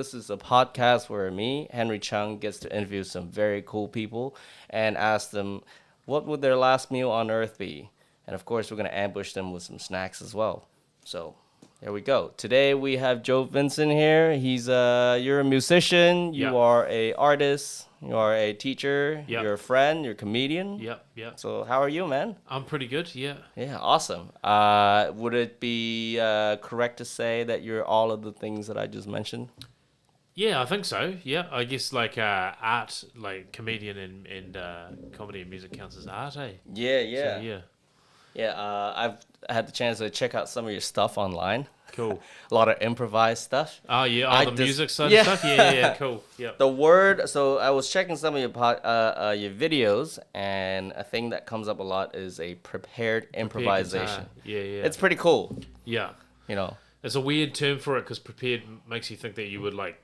This is a podcast where me, Henry Chung, gets to interview some very cool people and ask them what would their last meal on Earth be. And of course, we're gonna ambush them with some snacks as well. So there we go. Today we have Joe Vinsen here. You're a musician. You Yeah. are a artist. You are a teacher. Yep. You're a friend. You're a comedian. Yep. So how are you, man? I'm pretty good. Yeah. Yeah, awesome. Would it be correct to say that you're all of the things that I just mentioned? Yeah, I think so. Yeah, I guess like art, like comedian and comedy and music counts as art, eh? Yeah, So, yeah. Yeah, I've had the chance to check out some of your stuff online. Cool. A lot of improvised stuff. Oh yeah, I the just- music side yeah. of stuff. Yeah. Cool. Yeah. The word. So I was checking some of your videos, and a thing that comes up a lot is a prepared improvisation. Yeah. It's pretty cool. Yeah. You know. It's a weird term for it because prepared makes you think that you would like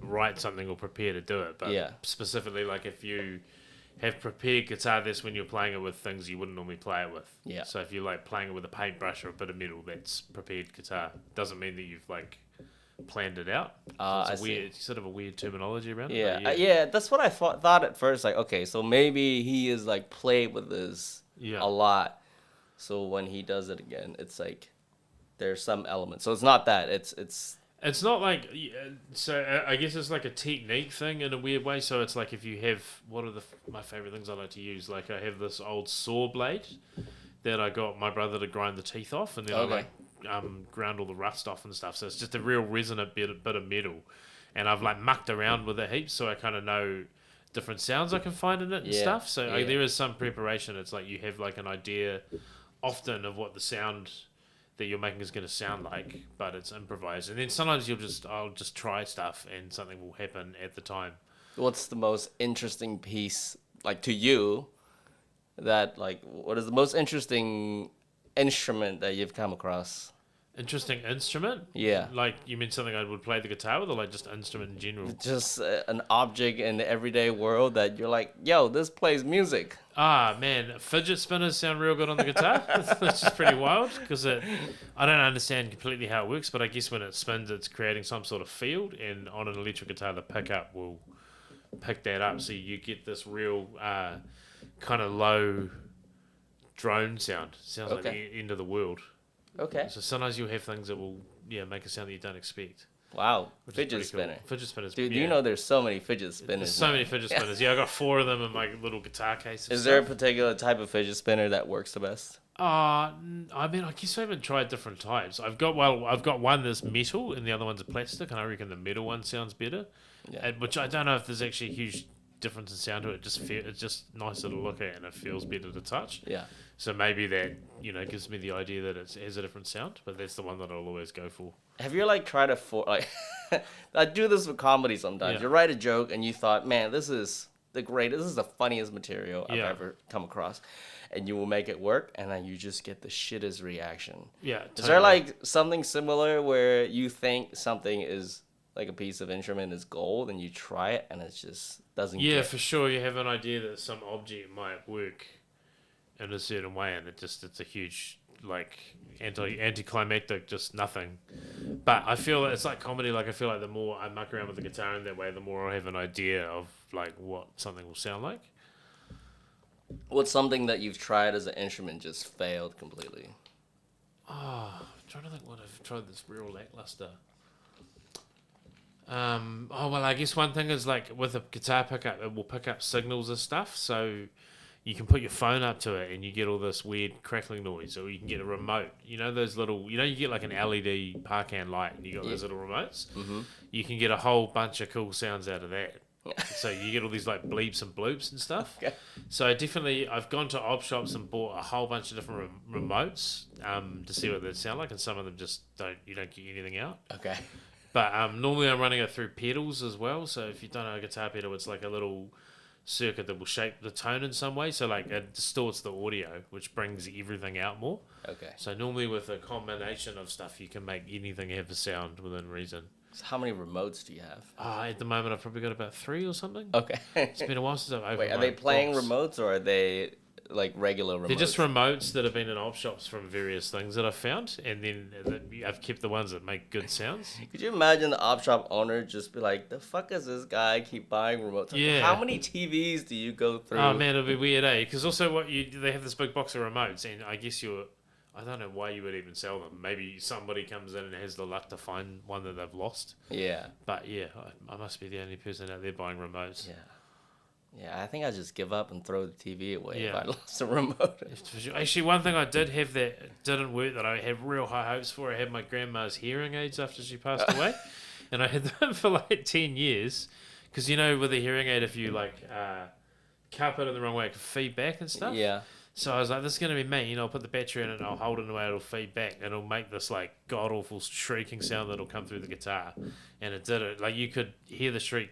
write something or prepare to do it. But Yeah. specifically, like if you have prepared guitar, that's when you're playing it with things you wouldn't normally play it with. Yeah. So if you're like playing it with a paintbrush or a bit of metal, that's prepared guitar. Doesn't mean that you've like planned it out. So it's I a see. weird, sort of a weird terminology around it. Yeah, but yeah. That's what I thought at first. Like, okay, so maybe he is like played with this Yeah. a lot. So when he does it again, it's like there's some element. So it's not that. It's not like so. I guess it's like a technique thing in a weird way. So it's like if you have what are my favorite things I like to use? Like I have this old saw blade that I got my brother to grind the teeth off, and then Okay. I like ground all the rust off and stuff. So it's just a real resonant bit of metal, and I've like mucked around with it heaps, so I kind of know different sounds I can find in it and Yeah, stuff. So yeah. there is some preparation. It's like you have like an idea often of what the sound that you're making is going to sound like, but it's improvised. And then sometimes I'll just try stuff and something will happen at the time. what's the most interesting piece like to you? That like what is the most interesting instrument that you've come across? Interesting instrument? Yeah. Like you mean something I would play the guitar with, or like just instrument in general? Just an object in the everyday world that you're like, yo, this plays music. Ah, man, fidget spinners sound real good on the guitar. That's just pretty wild because I don't understand completely how it works, but I guess when it spins, it's creating some sort of field, and on an electric guitar, the pickup will pick that up, so you get this real kind of low drone sound. Sounds like Okay. the end of the world. Okay. So sometimes you'll have things that will make a sound that you don't expect. Wow. Which is Fidget pretty spinner. Cool. Fidget spinners. Dude, yeah. you know there's so many fidget spinners. There's so now. many fidget spinners. Yeah, I got 4 of them in my little guitar case. Is there a particular type of fidget spinner that works the best? I mean, I guess I haven't tried different types. I've got one that's metal and the other one's a plastic, and I reckon the metal one sounds better. Yeah. Which I don't know if there's actually a huge difference in sound to it. It's just nicer to look at and it feels better to touch. Yeah. So maybe that gives me the idea that it has a different sound, but that's the one that I'll always go for. Have you like tried to like I do this with comedy sometimes. Yeah. You write a joke and you thought, man, this is the funniest material I've Yeah. ever come across. And you will make it work, and then you just get the shittest reaction. Yeah. Is there like something similar where you think something is like a piece of instrument is gold and you try it and it just doesn't Yeah, get for sure. You have an idea that some object might work in a certain way, and it's a huge like anticlimactic, just nothing. But I feel it's like comedy. Like I feel like the more I muck around with the guitar in that way, the more I have an idea of like what something will sound like. What's something that you've tried as an instrument just failed completely? I'm trying to think what I've tried that's real lackluster. I guess one thing is like with a guitar pickup, it will pick up signals and stuff. So you can put your phone up to it and you get all this weird crackling noise, or you can get a remote. You know those little, you get like an LED parkan light and you got those little remotes. Mm-hmm. You can get a whole bunch of cool sounds out of that. So you get all these like bleeps and bloops and stuff. Okay. So I've gone to op shops and bought a whole bunch of different remotes to see what they sound like, and some of them just you don't get anything out. Okay. But normally I'm running it through pedals as well. So if you don't know a guitar pedal, it's like a little circuit that will shape the tone in some way. So like it distorts the audio, which brings everything out more. Okay. So normally with a combination of stuff, you can make anything have a sound within reason. So how many remotes do you have? At the moment, I've probably got about 3 or something. Okay. It's been a while since I've opened Wait, are my they playing box. remotes or are they like regular remotes. They're just remotes that have been in op shops from various things that I've found, and then I've kept the ones that make good sounds. Could you imagine the op shop owner just be like, "The fuck is this guy keep buying remotes? Like, Yeah. How many TVs do you go through?" Oh man, it'll be weird, eh? Because also, they have this big box of remotes, and I guess I don't know why you would even sell them. Maybe somebody comes in and has the luck to find one that they've lost. Yeah. But yeah, I must be the only person out there buying remotes. Yeah. Yeah, I think I just give up and throw the TV away if Yeah. I lost a remote. Actually, one thing I did have that didn't work that I had real high hopes for, I had my grandma's hearing aids after she passed away. And I had them for like 10 years. Because, with a hearing aid, if you cup it in the wrong way, it can feed back and stuff. Yeah. So I was like, this is going to be me. I'll put the battery in it and I'll hold it in a way it'll feed back. And it'll make this like god-awful shrieking sound that'll come through the guitar. And it did it. Like you could hear the shriek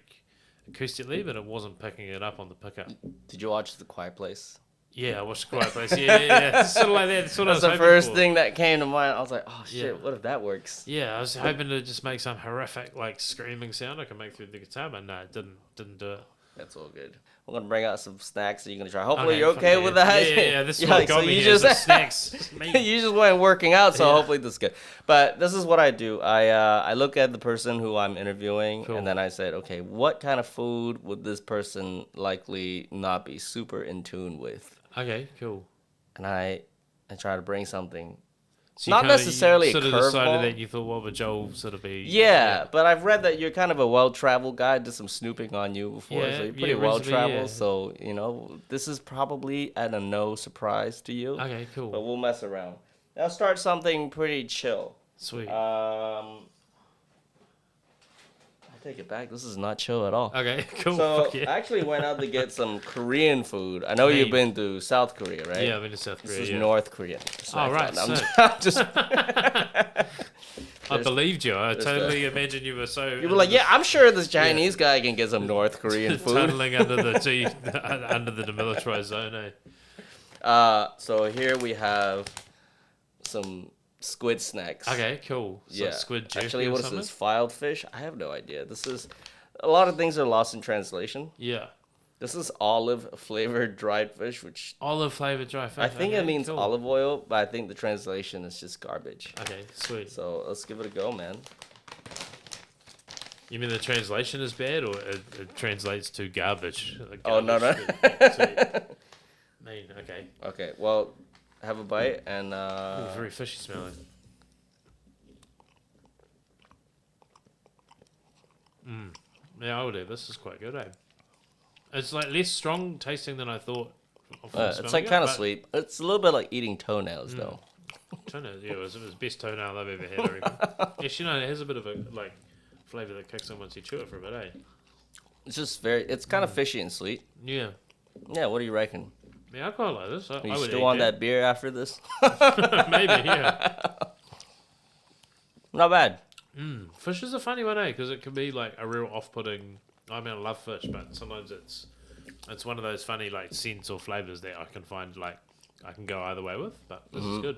acoustically, but it wasn't picking it up on the pickup. Did you watch The Quiet Place? Yeah, I watched Quiet Place. Yeah. Sort of like that. That's what That's I the was first for. thing that came to mind. I was like, oh shit, Yeah. what if that works? Yeah, I was hoping to just make some horrific like screaming sound I could make through the guitar, but no, it didn't do it. That's all good. We're gonna bring out some snacks that you're gonna try. Hopefully Okay, you're okay fuck with yeah. that. Yeah. This is what got so me you here, is the just snacks. you just went working out, so Yeah. hopefully this is good. But this is what I do. I look at the person who I'm interviewing, Cool. and then I said, okay, what kind of food would this person likely not be super in tune with? Okay, cool. And I try to bring something. So Not kinda, necessarily a sort of decided curveball. that you thought, what would Joel sort of be? Yeah, but I've read that you're kind of a well-traveled guy. Did some snooping on you before, Yeah, so you're pretty yeah, well-traveled. reasonably, So this is probably at a no surprise to you. Okay, cool. But we'll mess around. Now start something pretty chill. Sweet. I take it back. This is not chill at all. Okay, cool. So Fuck yeah. I actually went out to get some Korean food. I know you've been to South Korea, right? Yeah, I've been to South Korea. This is yeah. North Korean. Oh, right, I'm sick. I'm just. I believed you. I there's totally imagined you were so. You were like, yeah, I'm sure this Chinese guy can get some North Korean food. tunneling under under the demilitarized zone. Eh? So here we have some squid snacks. Okay, cool. So Yeah. squid jerky Actually, or what is something? this? Filed fish? I have no idea. This is a lot of things are lost in translation. Yeah. This is olive flavored dried fish, which Olive flavored dry fish. I think okay, it means cool. olive oil, but I think the translation is just garbage. Okay, sweet. So let's give it a go, man. You mean the translation is bad, or it translates to garbage? Like Oh, no, garbage no. food? Sweet. Mean, okay. Okay, well, have a bite and Ooh, very fishy smelling. Yeah, I would do. This is quite good, eh? It's like less strong tasting than I thought. it's like kind of sweet. It's a little bit like eating toenails, though. Toenail, yeah, it was the best toenail I've ever had, I reckon. Yes, it has a bit of a like flavour that kicks in once you chew it for a bit, eh? It's just it's kind of fishy and sweet. Yeah. Yeah, what do you reckon? Yeah, I quite like this. Are I you would still eat on that beer after this? Maybe, yeah. Not bad. Fish is a funny one, eh? Because it can be like a real off-putting. I mean, I love fish, but sometimes it's one of those funny like scents or flavors that I can find like I can go either way with. But this is good.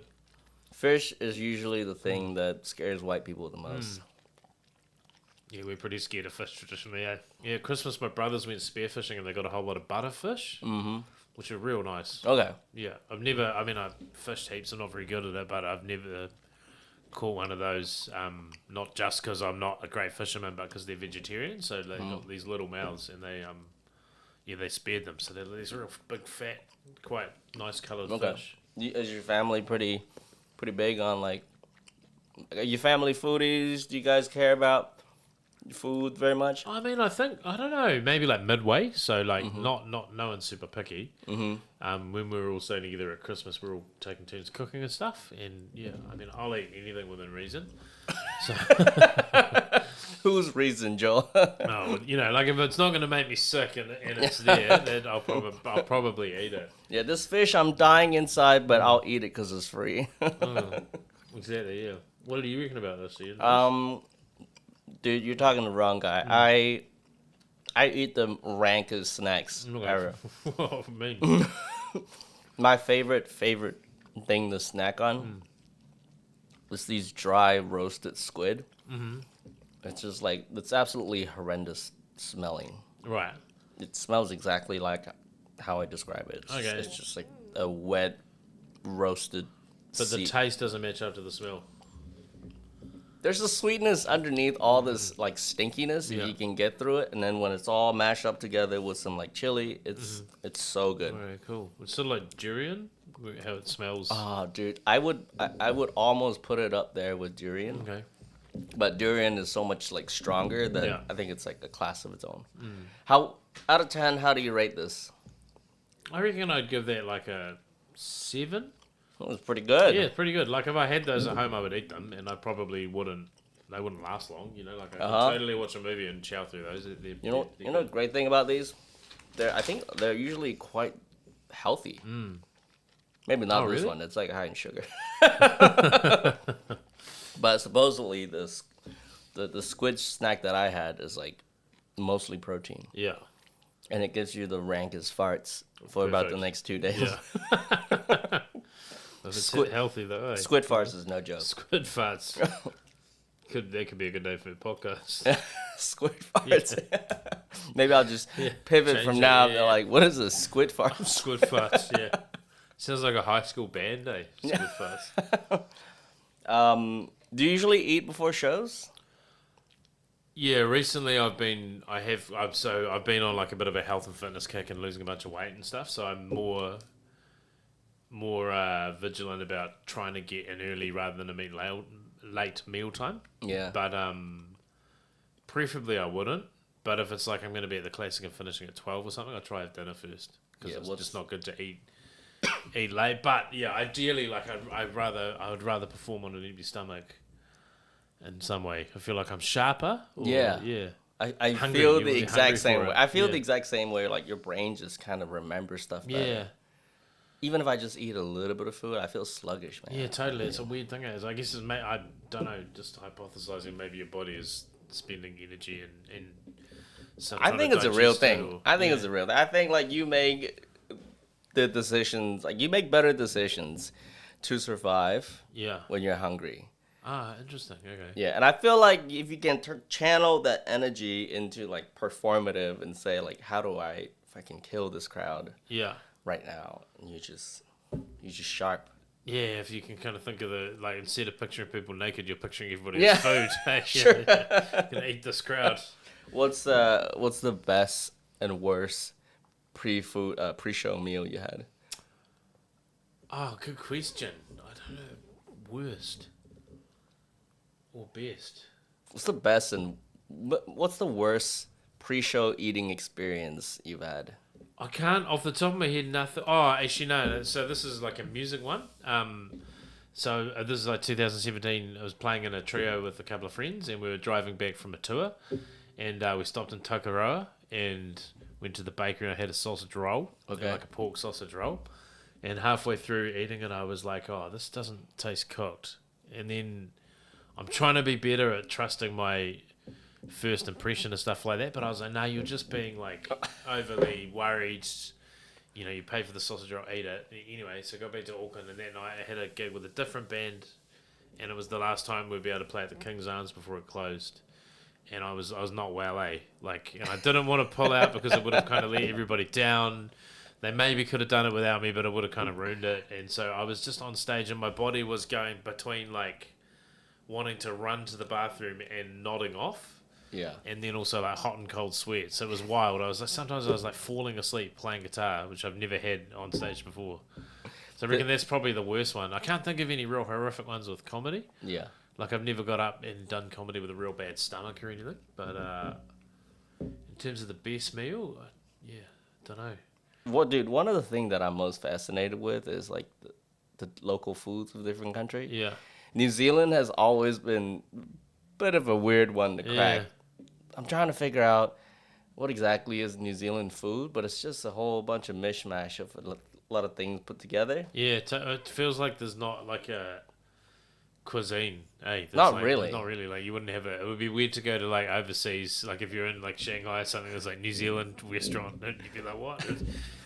Fish is usually the thing that scares white people the most. Yeah, we're pretty scared of fish traditionally, eh? Yeah, at Christmas my brothers went spearfishing and they got a whole lot of butterfish, which are real nice. Okay. Yeah, I've fished heaps. I'm not very good at it, but I've never caught one of those. Not just because I'm not a great fisherman, but because they're vegetarian. So they got these little mouths, and they spared them. So they're these real big, fat, quite nice coloured fish. Is your family pretty big on like? Are your family foodies? Do you guys care about food very much? I mean, I don't know, maybe like midway. So like not no one's super picky. When we were all staying together at Christmas, we were all taking turns cooking and stuff. And yeah, I mean, I'll eat anything within reason. So Whose reason, Joel? no, like if it's not going to make me sick and it's there, then I'll probably eat it. Yeah, this fish, I'm dying inside, but I'll eat it because it's free. Exactly. Yeah. What do you reckon about this, Ian? Dude, you're talking to the wrong guy. I eat the rankest snacks ever. Oh, man. My favorite thing to snack on is these dry roasted squid. It's just like, it's absolutely horrendous smelling. Right. It smells exactly like how I describe it. Okay. It's just like a wet roasted But the seed. taste doesn't match up to the smell. There's a sweetness underneath all this like stinkiness if Yeah. you can get through it, and then when it's all mashed up together with some like chili, it's so good. Alright, cool. It's sort of like durian, how it smells. Oh, dude, I would almost put it up there with durian, Okay. but durian is so much like stronger that Yeah. I think it's like a class of its own. How out of 10? How do you rate this? I reckon I'd give that like a 7. It was pretty good. Yeah, pretty good. Like if I had those at home, I would eat them, and I probably wouldn't. They wouldn't last long, you know. Like I could totally watch a movie and chow through those. You know, the great thing about these, I think they're usually quite healthy. Maybe not Oh, this really? one. It's like high in sugar. But supposedly the squid snack that I had is like mostly protein, Yeah. and it gives you the rankest farts for about the Perfect. next 2 days. Yeah. If it's Squid- healthy though. Eh? Squid farts is no joke. Squid farts. That could be a good name for a podcast. Squid farts. Maybe I'll just pivot Change from it, now yeah. to like, what is a squid fart? Squid farts. Yeah. Sounds like a high school band, eh? Squid farts. Do you usually eat before shows? Yeah, recently I've been on like a bit of a health and fitness kick and losing a bunch of weight and stuff. So I'm more vigilant about trying to get in early rather than a late meal time. Yeah. But preferably I wouldn't. But if it's like I'm going to be at the classic and finishing at 12 or something, I'll try to have dinner first because Yeah, it's what's- just not good to eat late. But yeah, ideally, like I would rather perform on an empty stomach. In some way, I feel like I'm sharper. Yeah. yeah. I Hungry, feel you the would be exact hungry same for way. it. I feel Yeah. the exact same way. Like your brain just kind of remembers stuff better. Yeah, Even if I just eat a little bit of food, I feel sluggish, man. yeah, totally. It's a weird thing. I guess I don't know. Just hypothesizing, maybe your body is spending energy and I think it's a real digest it thing. or- I think yeah. it's a real thing. I think like you make the decisions, like you make better decisions to survive Yeah. when you're hungry. Ah, interesting. Okay. Yeah, and I feel like if you can channel that energy into like performative and say like, how do I fucking kill this crowd Yeah. right now? And you're just sharp. Yeah, if you can kind of think of the like instead of picturing people naked, you're picturing everybody Yeah. as food. Hey, Sure. Gonna eat this crowd. What's the best and worst pre-show meal you had? Oh, good question. I don't know. Worst or best? What's the best and what's the worst pre-show eating experience you've had? I can't off the top of my head. Nothing. Oh, actually no. So this is like a music one. So this is like 2017. I was playing in a trio with a couple of friends, and we were driving back from a tour, and we stopped in Takaroa and went to the bakery. And I had a sausage roll, Okay. like a pork sausage roll, and halfway through eating it, I was like, "Oh, this doesn't taste cooked." And then I'm trying to be better at trusting my first impression and stuff like that, but I was like, no, you're just being like overly worried. You know, you pay for the sausage roll, eat it. Anyway, so I got back to Auckland, and that night I had a gig with a different band, and it was the last time we'd be able to play at the King's Arms before it closed. And I was not well, eh? Like, and I didn't want to pull out because it would have kind of let everybody down. They maybe could have done it without me, but it would have kind of ruined it. And so I was just on stage, and my body was going between like wanting to run to the bathroom and nodding off. Yeah. And then also like hot and cold sweats. It was wild. Sometimes I was like falling asleep playing guitar, which I've never had on stage before. So I reckon that's probably the worst one. I can't think of any real horrific ones with comedy. Yeah. Like I've never got up and done comedy with a real bad stomach or anything. But in terms of the best meal, yeah, don't know. What, dude? One of the things that I'm most fascinated with is like the local foods of different countries. Yeah, New Zealand has always been a bit of a weird one to crack. yeah, I'm trying to figure out what exactly is New Zealand food, but it's just a whole bunch of mishmash of a lot of things put together. yeah. It feels like there's not like a cuisine. Hey, Not really. Not really. Like you wouldn't have it. It would be weird to go to like overseas. Like if you're in like Shanghai or something, there's like New Zealand restaurant, and you'd be like, what?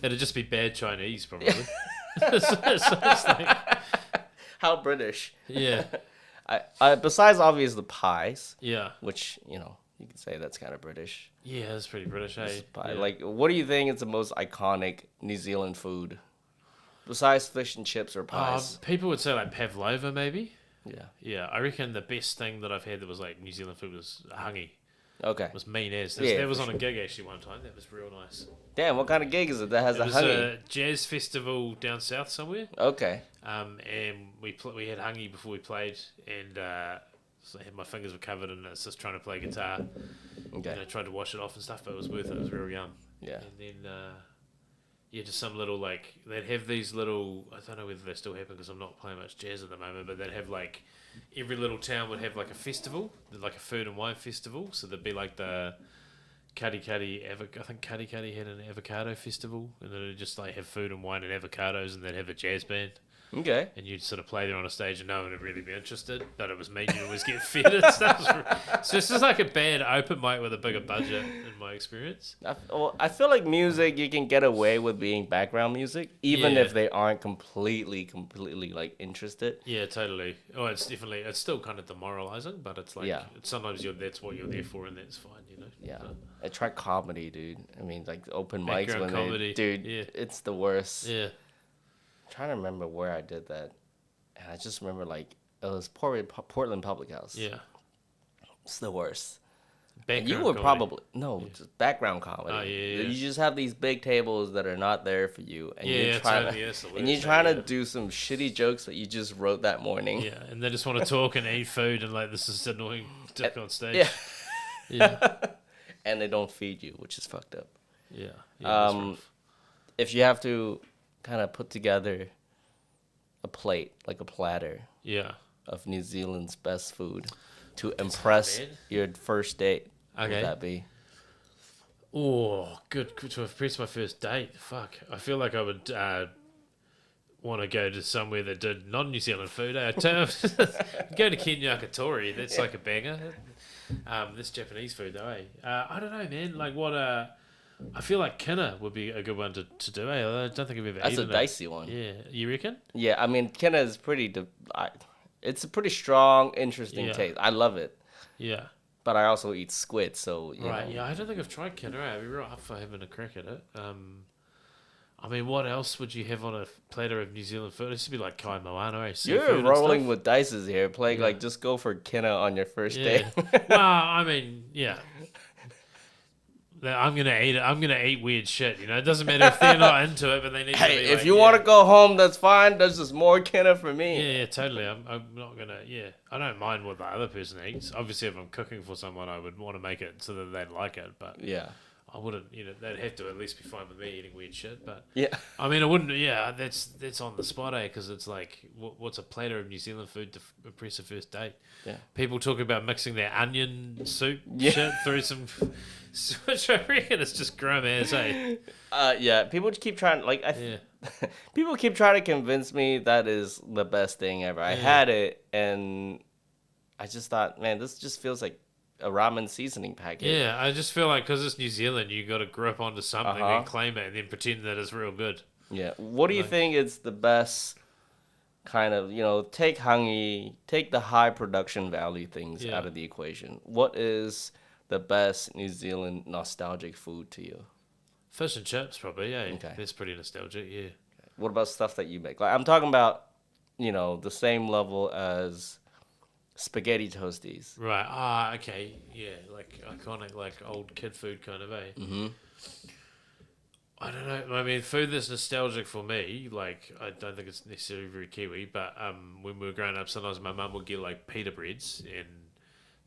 It'd just be bad Chinese probably. so it's like, How British. yeah, Besides obvious the pies, yeah, which, you could say that's kind of British. yeah. That's pretty British. Hey, Pie. yeah. Like, what do you think is the most iconic New Zealand food? besides fish and chips or pies? People would say like pavlova, maybe. Yeah. Yeah, I reckon the best thing that I've had that was like New Zealand food was hangi. Okay. It was mean as. Yeah, That was for on a sure. gig actually one time. That was real nice. Damn, what kind of gig is it that has It a was honey? a jazz festival down south somewhere. Okay. And we had hangi before we played, and so my fingers were covered, and it's just trying to play guitar. Okay. And I tried to wash it off and stuff, but it was worth it. It was real yum. Yeah. And then yeah, just some little like they'd have these little. I don't know whether they still happen because I'm not playing much jazz at the moment, but they'd have like every little town would have like a festival, like a food and wine festival. So there'd be like the I think Cuddy had an avocado festival, and they'd just like have food and wine and avocados, and they'd have a jazz band. Okay. And you'd sort of play there on a stage, and no one would really be interested. But it was me. You always get fed and stuff. So this is like a bad open mic with a bigger budget, in my experience. I feel like music, you can get away with being background music, even Yeah. if they aren't completely like interested. Yeah, totally. Oh, it's still kind of demoralizing, but it's like Yeah. sometimes that's what you're there for, and that's fine, you know. Yeah. But, I tried comedy, dude. I mean, like open mics Background when comedy, dude, yeah. it's the worst. yeah. I'm trying to remember where I did that, and I just remember like it was Portland Public House. Yeah. It's the worst. And Background you were comedy. probably no, just background comedy. Oh, yeah. You just have these big tables that are not there for you, and Yeah, you're trying totally, that's the and worst you're thing, trying to yeah. do some shitty jokes that you just wrote that morning. Yeah, and they just want to talk and eat food, and like this is annoying dick on stage. Yeah. Yeah. And they don't feed you, which is fucked up. Yeah. That's Um, rough. If you have to kind of put together a plate, like a platter Yeah. of New Zealand's best food to impress man. your first date, what Okay. would that be? Oh, good to impress my first date. Fuck, I feel like I would want to go to somewhere that did non-New Zealand food. Go to Kenya Katori. That's like a banger. This Japanese food though. I don't know, man. Like what? I feel like kina would be a good one to do. I don't think I've ever That's a eaten dicey one. it. Yeah, you reckon? Yeah, I mean, Kenna is it's a pretty strong, interesting Yeah. taste. I love it, Yeah. but I also eat squid, so you Right. know. Yeah, I don't think I've tried kina. I'd be real up for having a crack at it. I mean, what else would you have on a platter of New Zealand food? It should be like kai moana, eh? Seafood You're and rolling stuff. with dices here, playing Yeah. like just go for Kenna on your first Yeah. date. Well, I mean, yeah. I'm gonna eat it. I'm gonna eat weird shit. You know, it doesn't matter if they're not into it, but they need to Hey, be if like, you yeah. want to go home, that's fine. There's just more Kenna for me. Yeah, totally. I'm not gonna. Yeah, I don't mind what the other person eats. Obviously, if I'm cooking for someone, I would want to make it so that they'd like it. But Yeah. I wouldn't. You know, they'd have to at least be fine with me eating weird shit. But Yeah. I mean, I wouldn't. Yeah, that's on the spot, eh? Because it's like, what's a platter of New Zealand food to impress a first date? Yeah. People talk about mixing their onion soup Yeah. shit through some, which I reckon is just grim as, eh? Yeah. People keep trying, like, Yeah. people keep trying to convince me that is the best thing ever. I Yeah. had it, and I just thought, man, this just feels like a ramen seasoning packet. Yeah, I just feel like because it's New Zealand, you got to grip onto something Uh-huh. and claim it, and then pretend that it's real good. Yeah. What do you Like- think is the best kind of, take hangi, take the high production value things Yeah. out of the equation. What is the best New Zealand nostalgic food to you? Fish and chips, probably. Yeah, Okay. that's pretty nostalgic. Yeah. What about stuff that you make? Like I'm talking about, the same level as spaghetti toasties. Right. Ah. Okay. Yeah. Like iconic, like old kid food kind of. Mm-hmm. I don't know. I mean, food that's nostalgic for me, like, I don't think it's necessarily very Kiwi, but when we were growing up, sometimes my mum would get, like, pita breads and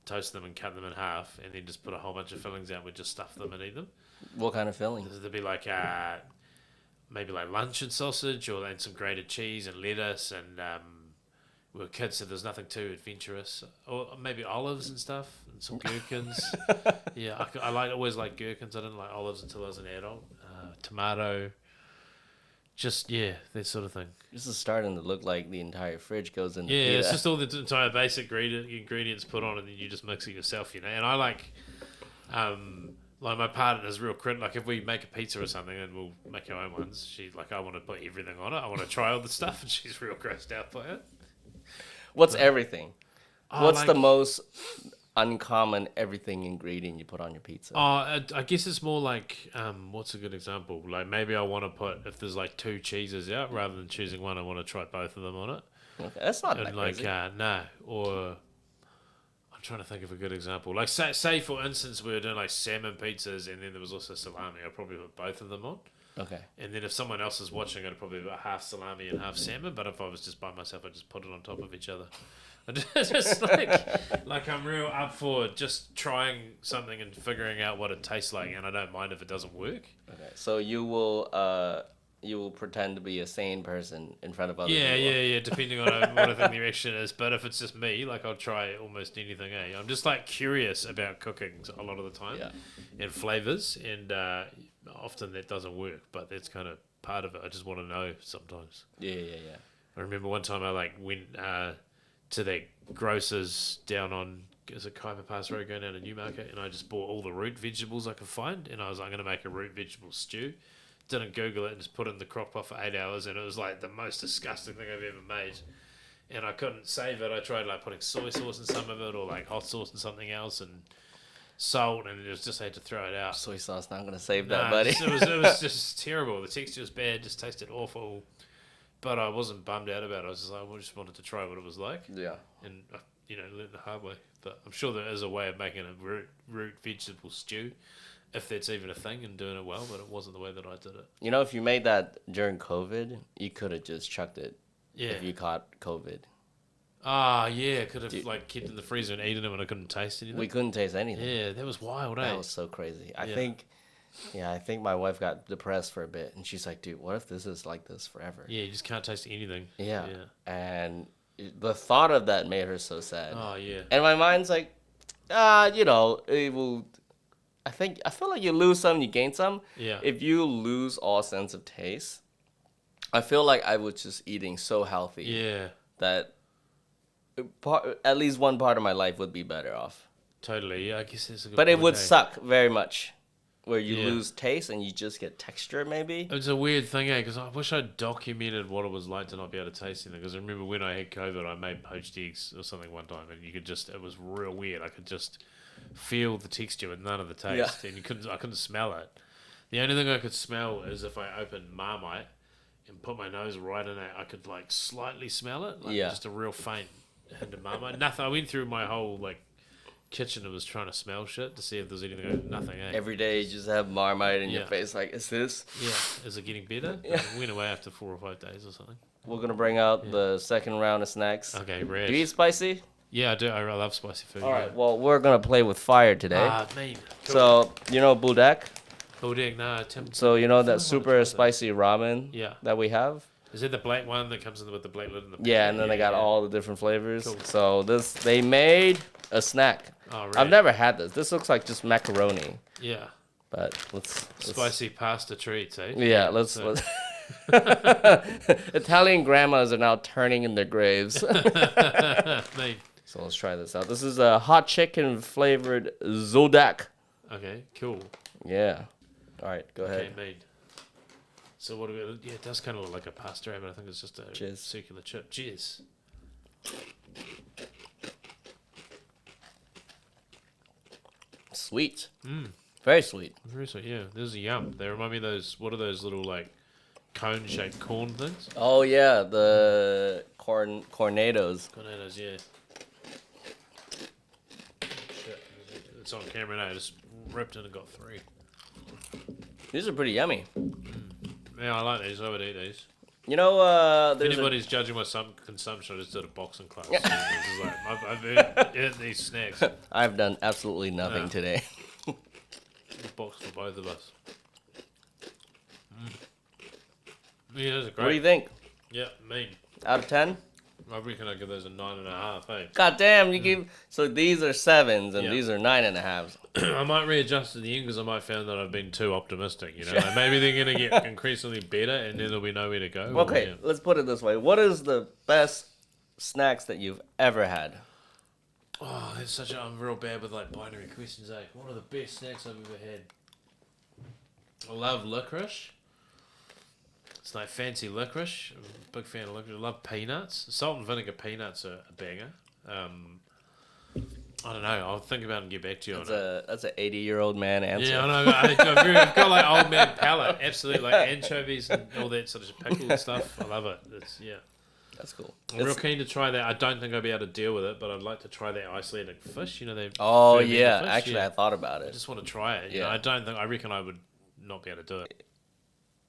toast them and cut them in half and then just put a whole bunch of fillings out. We'd just stuff them and eat them. What kind of filling? There'd be, like, maybe, like, luncheon sausage or then some grated cheese and lettuce and we were kids, so there's nothing too adventurous. Or maybe olives and stuff and some gherkins. Yeah, always liked gherkins. I didn't like olives until I was an adult. Tomato, just that sort of thing. This is starting to look like the entire fridge goes into Yeah, pita. it's just all the entire basic ingredients put on, and then you just mix it yourself, And I like my partner's real crit. Like if we make a pizza or something, and we'll make our own ones. She's like, I want to put everything on it. I want to try all the stuff, and she's real grossed out by it. What's everything? Oh, What's the like- most uncommon everything ingredient you put on your pizza? I guess it's more like, what's a good example? Like maybe I want to put, if there's like two cheeses out, rather than choosing one, I want to try both of them on it. Okay, that's not And that like, crazy. no, or I'm trying to think of a good example. Like say for instance, we were doing like salmon pizzas, and then there was also salami. I'd probably put both of them on. Okay. And then if someone else is watching, I'd probably put half salami and half salmon. But if I was just by myself, I'd just put it on top of each other. Just like I'm real up for just trying something and figuring out what it tastes like, and I don't mind if it doesn't work. Okay. So you will pretend to be a sane person in front of other Yeah, people. yeah. Depending on what I think the reaction is, but if it's just me, like I'll try almost anything. I'm just like curious about cooking a lot of the time, Yeah. and flavors, and often that doesn't work, but that's kind of part of it. I just want to know sometimes. Yeah. I remember one time I like went to that grocers down on, is it Kaiser Pass Road going down to Newmarket, and I just bought all the root vegetables I could find, and I was like, I'm going to make a root vegetable stew. Didn't Google it and just put it in the crock pot for 8 hours, and it was like the most disgusting thing I've ever made. And I couldn't save it. I tried like putting soy sauce in some of it, or like hot sauce in something else, and salt, and it was just, I had to throw it out. Soy sauce not gonna save Nah, that, buddy. it was just terrible. The texture was bad, just tasted awful. But I wasn't bummed out about it. I was just like, I just wanted to try what it was like. Yeah. And learned the hard way. But I'm sure there is a way of making a root vegetable stew, if that's even a thing, and doing it well. But it wasn't the way that I did it. You know, if you made that during COVID, you could have just chucked it. Yeah. If you caught COVID, Yeah. Could have like kept in the freezer and eaten them, and I couldn't taste anything. we couldn't taste anything. Yeah, that was wild. That was so crazy. I Yeah. think my wife got depressed for a bit, and she's like, "Dude, what if this is like this forever?" Yeah, you just can't taste anything. Yeah. Yeah. And the thought of that made her so sad. Oh yeah. And my mind's like, it will. I feel like you lose some, you gain some. Yeah. If you lose all sense of taste, I feel like I was just eating so healthy Yeah. that at least one part of my life would be better off. Totally. Yeah, I guess that's a good But it point, would eh? suck very much, where you Yeah. lose taste and you just get texture, maybe. It's a weird thing, because I wish I'd documented what it was like to not be able to taste anything. Because I remember when I had COVID, I made poached eggs or something one time, and you could just, it was real weird. I could just feel the texture with none of the taste, and I couldn't smell it. The only thing I could smell is if I opened Marmite and put my nose right in it, I could like slightly smell it, like Yeah. just a real faint hint of Marmite. Nothing. I went through my whole like kitchen and was trying to smell shit to see if there's anything. Nothing. Every day you just have Marmite in your Yeah. face, like, is this? Yeah. Is it getting better? Yeah. It went away after 4 or 5 days or something. We're gonna bring out the second round of snacks. Okay, rare. Do you eat spicy? Yeah, I do. I love spicy food. All right. Well, we're gonna play with fire today. Mean. Cool. So you know budak. Budak, nah, So you know I that wanna super try that. spicy ramen Yeah. that we have. Is it the black one that comes in with the black lid and the Yeah, and then they got yeah. all the different flavors. Cool. So they made a snack. Oh, right. I've never had this. This looks like just macaroni, Yeah. but let's Spicy pasta treats, eh? Yeah, let's. Italian grandmas are now turning in their graves. Mean. So let's try this out. This is a hot chicken flavored Zodak. Okay, cool. Yeah. All right, go Okay, ahead. mean. So what do we? Yeah, it does kind of look like a pasta, but I think it's just a Cheers. circular chip. Cheers. Sweet. Very sweet. Very sweet. Yeah, there's a yum. They remind me of those. What are those little like cone-shaped corn things? Oh yeah, the cornados. Cornados, yeah. Shit, it's on camera now. I just ripped it and got 3. These are pretty yummy. Yeah, I like these. I would eat these. You know, If there's anybody's judging my consumption, I just did a boxing class. So this is like, I've eaten these snacks. I've done absolutely nothing Yeah. today. A box for both of us. Yeah, those are great. What do you think? Yeah, mean. Out of 10? I reckon I'd give those a 9.5, hey? God damn, you give. So these are 7s and Yeah. these are 9.5s. I might readjust at the end because I might find that I've been too optimistic, you know? Like maybe they're going to get increasingly better and then there'll be nowhere to go. Okay, Or, let's put it this way. What is the best snacks that you've ever had? Oh, that's such a... I'm real bad with, like, binary questions, eh? What are the best snacks I've ever had? I love licorice. It's like fancy licorice. I'm a big fan of licorice. I love peanuts. Salt and vinegar peanuts are a banger. I don't know. I'll think about it and get back to you on it. That's an 80-year-old man answer. Yeah, I know. I've got like old man palate. Absolutely, like anchovies and all that sort of pickled stuff. I love it. Yeah. That's cool. I'm real keen to try that. I don't think I'll be able to deal with it, but I'd like to try that Icelandic fish. You know, they. Oh fermented yeah, fish. actually, Yeah. I thought about I it. just want to try it. You know, Yeah. I reckon I would not be able to do it.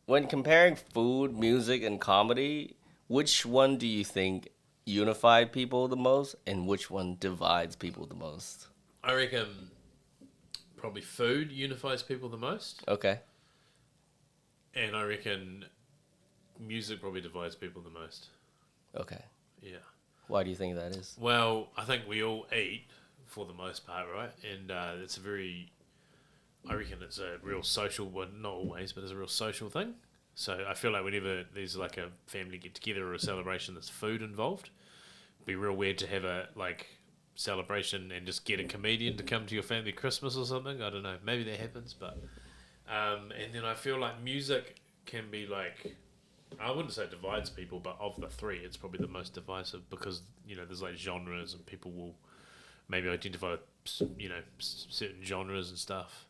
When comparing food, music, and comedy, which one do you think unified people the most, and which one divides people the most? I reckon probably food unifies people the most, Okay. and I reckon music probably divides people the most. Okay. Yeah. Why do you think that is? Well, I think we all eat for the most part, right? And it's a very, I reckon it's a real social, well, not always, but it's a real social thing. So I feel like whenever there's like a family get together or a celebration that's food involved, it'd be real weird to have a like celebration and just get a comedian to come to your family Christmas or something. I don't know. Maybe that happens, but and then I feel like music can be like, I wouldn't say divides people, but of the three, it's probably the most divisive because you know there's like genres and people will maybe identify with certain genres and stuff,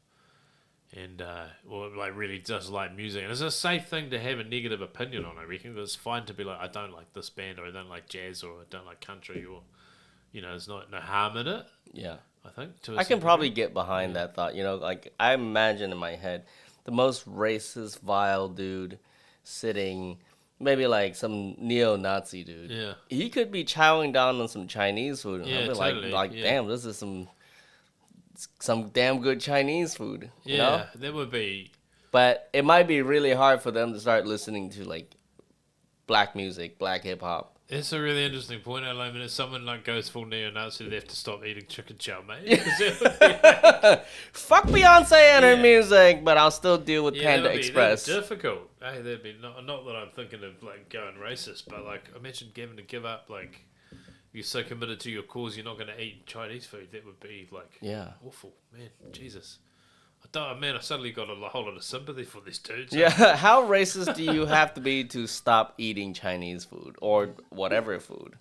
and or like really just like music. And it's a safe thing to have a negative opinion on. I reckon it's fine to be like I don't like this band or I don't like jazz or I don't like country or there's no harm in it. Yeah. I think I can probably get behind that thought. Like I imagine in my head the most racist, vile dude sitting, maybe like some neo-Nazi dude. Yeah. He could be chowing down on some Chinese food. And Yeah, I'll be totally, like, yeah. damn, this is some damn good Chinese food. You know? Yeah, that would be. But it might be really hard for them to start listening to like black music, black hip hop. It's a really interesting point, Alan. I mean, if someone like goes full neo-Nazi, they have to stop eating chicken chow mein. 'Cause it would be like- Fuck Beyonce and her Yeah. music, but I'll still deal with Yeah, Panda that'd be Express. difficult. Hey, that'd be not that I'm thinking of like going racist, but like imagine having to give up like you're so committed to your cause, you're not going to eat Chinese food. That would be like Yeah. awful, man. Jesus, I suddenly got a whole lot of sympathy for this dude. So. Yeah, how racist do you have to be to stop eating Chinese food or whatever food?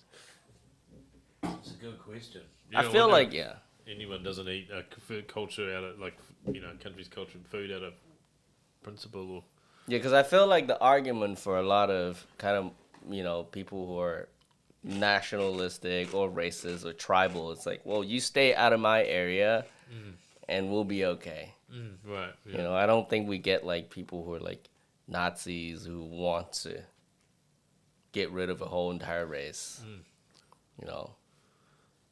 It's a good question. I feel like, yeah. Anyone doesn't eat culture out of like country's culture and food out of principle or Yeah, because I feel like the argument for a lot of kind of, people who are nationalistic or racist or tribal, it's like, well, you stay out of my area and we'll be okay. right. Yeah. I don't think we get like people who are like Nazis who want to get rid of a whole entire race.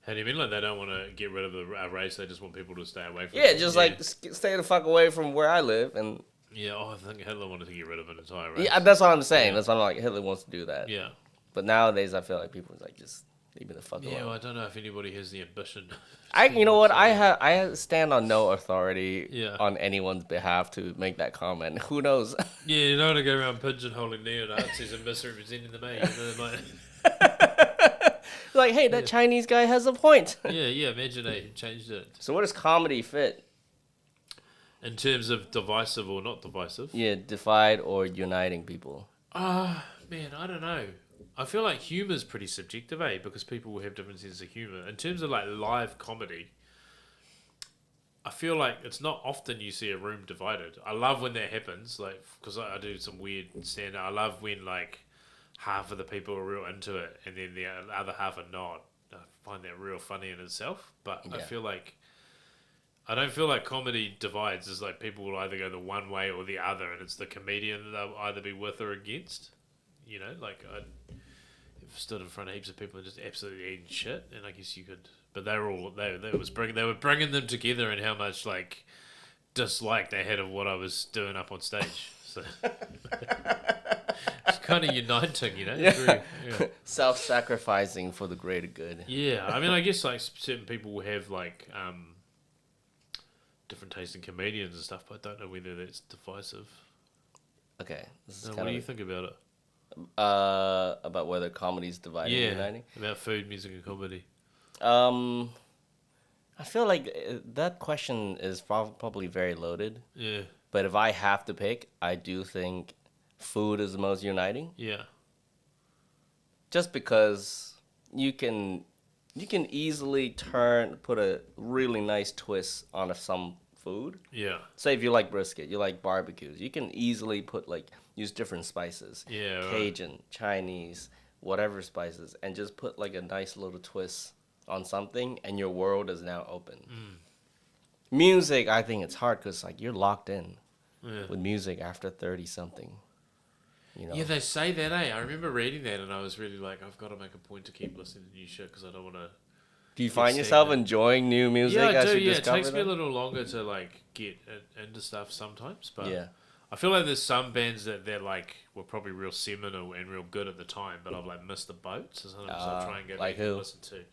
How do you mean like they don't want to get rid of the race? They just want people to stay away from. Yeah, just like stay the fuck away from where I live. And Yeah, I think Hitler wanted to get rid of an entire race. yeah, that's what I'm saying. Yeah. That's what I'm like. Hitler wants to do that. Yeah. But nowadays, I feel like people are like just leave me the fuck Yeah, alone. well, I don't know if anybody has the ambition. You know what? I stand on no authority Yeah. on anyone's behalf to make that comment. Who knows? Yeah, you don't want to go around pigeonholing neo-Nazis and misrepresenting them, eh? They might... Like, hey, that Chinese guy has a point. yeah, imagine they changed it. So where does comedy fit? In terms of divisive or not divisive? Yeah, divide or uniting people. Man, I don't know. I feel like humor's pretty subjective, eh? Because people will have different senses of humor. In terms of like live comedy, I feel like it's not often you see a room divided. I love when that happens, like because I do some weird stand-up. I love when like half of the people are real into it and then the other half are not. I find that real funny in itself. But I feel like I don't feel like comedy divides. It's like people will either go the one way or the other, and it's the comedian that they'll either be with or against. Like I've stood in front of heaps of people and just absolutely eating shit, and I guess you could. But they were bringing them together, and how much like dislike they had of what I was doing up on stage. So it's kind of uniting, Yeah. Self-sacrificing for the greater good. Yeah, I mean, I guess like certain people will have like different taste in comedians and stuff, but I don't know whether that's divisive. Okay. This is What do you think about it? about whether comedy's dividing or uniting. About food, music, and comedy. I feel like that question is probably very loaded. Yeah, But if I have to pick, I do think food is the most uniting. yeah, Just because you can You can easily put a really nice twist on some food. Yeah. Say if you like brisket, you like barbecues, you can easily use different spices, Yeah, right. Cajun, Chinese, whatever spices, and just put like a nice little twist on something, and your world is now open. Music, I think it's hard because like you're locked in Yeah. with music after 30 something. You know. Yeah, they say that, eh? I remember reading that and I was really like, I've got to make a point to keep listening to new shit because I don't want to Do you get find yourself stagnant. enjoying new Yeah, music I as do. you Yeah, it discover takes me a them? little longer to like get into stuff sometimes, but Yeah. I feel like there's some bands that they're like were probably real seminal and real good at the time, but I've like missed the boat. So sometimes I'll try and go Like back and who? listen to.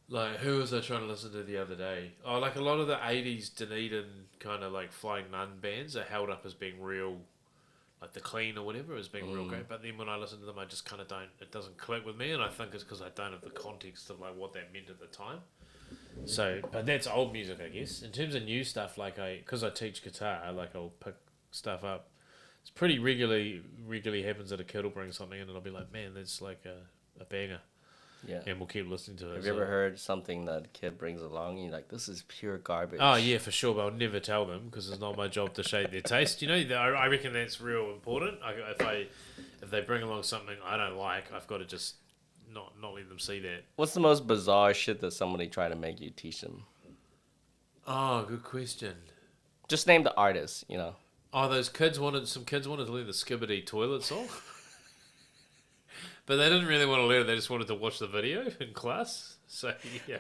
Like who was I trying to listen to the other day? Oh, like a lot of the '80s Dunedin kind of like Flying Nun bands are held up as being real, like the Clean or whatever as being real great. But then when I listen to them, I just kind of don't. It doesn't click with me, and I think it's because I don't have the context of like what that meant at the time. So, but that's old music, I guess. In terms of new stuff, like because I teach guitar, like I'll pick stuff up. It's pretty regularly happens that a kid will bring something in, and I'll be like, man, that's like a banger, Yeah. and we'll keep listening to it. Have you ever heard something that a kid brings along and you're like, this is pure garbage? Oh yeah, for sure, but I'll never tell them because it's not my job to shape their taste. You know, I reckon that's real important. If they bring along something I don't like, I've got to just not let them see that. What's the most bizarre shit that somebody tried to make you teach them? Oh, good question. Just name the artist, you know. Oh, some kids wanted to learn the Skibbity toilet song. But they didn't really want to learn it, they just wanted to watch the video in class. So yeah.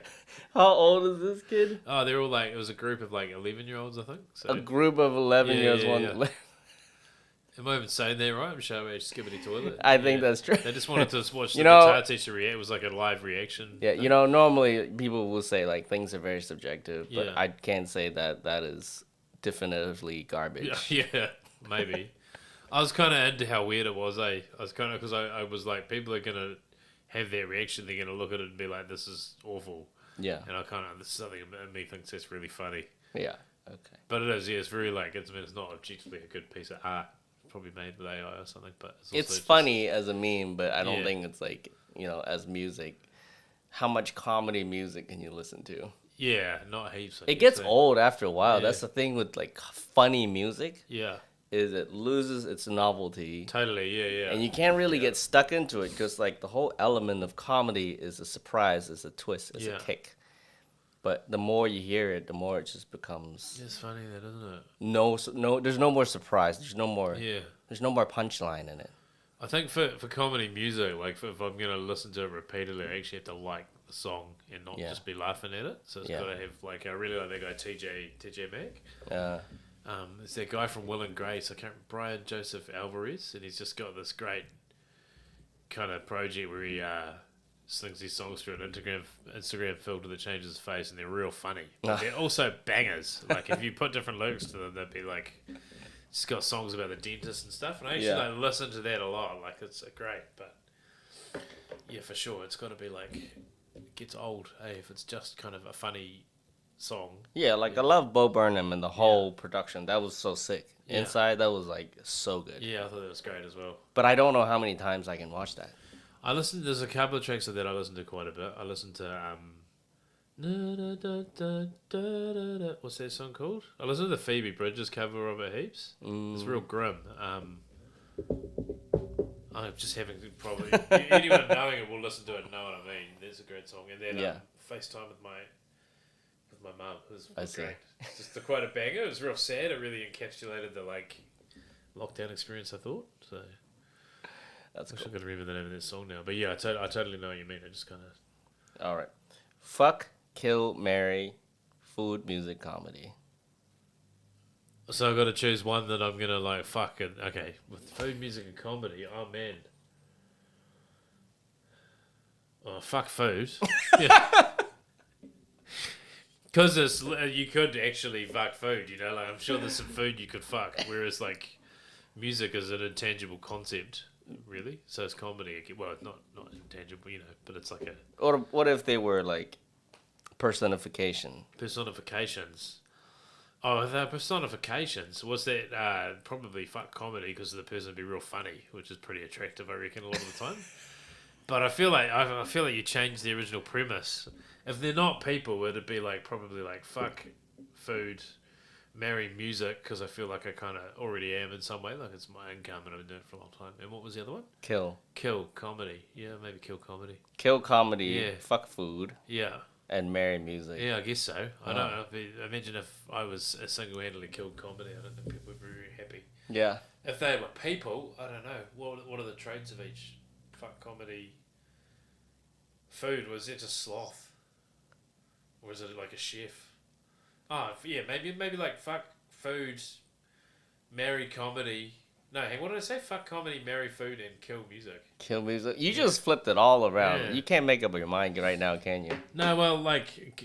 How old is this kid? Oh, they're all like it was a group of like 11-year-olds, I think. So A group of 11 Yeah, years yeah, one. yeah. Am I even saying that right? I'm showing a Skibbity toilet. I think that's true. They just wanted to watch the You know- guitar teacher react. It was like a live reaction. Yeah, you know, normally people will say like things are very subjective, but Yeah. I can't say that is definitively garbage. Yeah, maybe. I was kind of into how weird it was, eh? I was kind of, because I was like, people are going to have their reaction. They're going to look at it and be like, this is awful. Yeah. And I kind of, this is something in me thinks that's really funny. Yeah. Okay. But it is, yeah, it's very like, it's not objectively a good piece of art. Probably made with AI or something, but it's also It's just- funny as a meme, but I don't Yeah. think it's like, you know, as music. How much comedy music can you listen to? Yeah, not heaps. I It guess, gets eh? old after a while. Yeah. That's the thing with like funny music Yeah, is it loses its novelty. totally. Yeah. And you can't really get stuck into it because like the whole element of comedy is a surprise, is a twist, is Yeah. a kick. But the more you hear it, the more it just becomes It's funny that, isn't it? no. There's no more surprise. There's no more. Yeah. There's no more punchline in it. I think for comedy music, like if I'm going to listen to it repeatedly, I actually have to like the song and not Yeah. just be laughing at it. So it's Yeah. got to have, like, I really like that guy TJ Mack. Uh, It's that guy from Will and Grace. I can't Brian Joseph Alvarez, and he's just got this great kind of project where he sings these songs through an Instagram filter that changes his face, and they're real funny. But they're also bangers. Like if you put different lyrics to them, they'd be like, it's got songs about the dentist and stuff. And I actually Yeah. like listen to that a lot. Like it's great, but yeah, for sure, it's got to be like it gets old. Hey, if it's just kind of a funny song. yeah, like I love Bo Burnham and the whole production. That was so sick. Yeah. Inside, that was like so good. Yeah, I thought that was great as well. But I don't know how many times I can watch that. There's a couple of tracks of that I listen to quite a bit. I listen to what's that song called? I listen to the Phoebe Bridgers cover of it heaps. It's real grim. I'm just having probably anyone knowing it will listen to it and know what I mean. There's a great song. And then Yeah. FaceTime with my mum was I see. great. It's just quite a banger. It was real sad. It really encapsulated the like lockdown experience, I thought. So That's I wish cool. I could remember the name of that song now. But yeah, I totally know what you mean. I just kind of... All right. Fuck, kill, marry, food, music, comedy. So I've got to choose one that I'm going to like fuck. And, okay, with food, music and comedy, oh man. Oh, fuck food. Yeah. Because you could actually fuck food, you know? Like I'm sure there's some food you could fuck. Whereas like music is an intangible concept, really. So it's comedy. Well, it's not intangible, you know, but it's like a... Or what if they were like personification? Personifications. Oh, the personifications. Was that probably fuck comedy because the person would be real funny, which is pretty attractive, I reckon, a lot of the time. But I feel like you changed the original premise. If they're not people, it'd be like probably like fuck food, marry music, because I feel like I kind of already am in some way. Like it's my income and I've been doing it for a long time. And what was the other one? Kill. Kill comedy. Yeah, maybe kill comedy. Kill comedy, Yeah. fuck food, Yeah. and marry music. Yeah, I guess so. I Wow. don't know. Imagine if I was single-handedly killed comedy. I don't think people would be very happy. Yeah. If they were people, I don't know. What are the traits of each? Fuck comedy. Food, was it just sloth? Or is it like a chef? Oh, yeah, maybe like fuck food, marry comedy. No, hang, what did I say? Fuck comedy, marry food, and kill music. Kill music. You just flipped it all around. Yeah. You can't make up your mind right now, can you? No, well, like,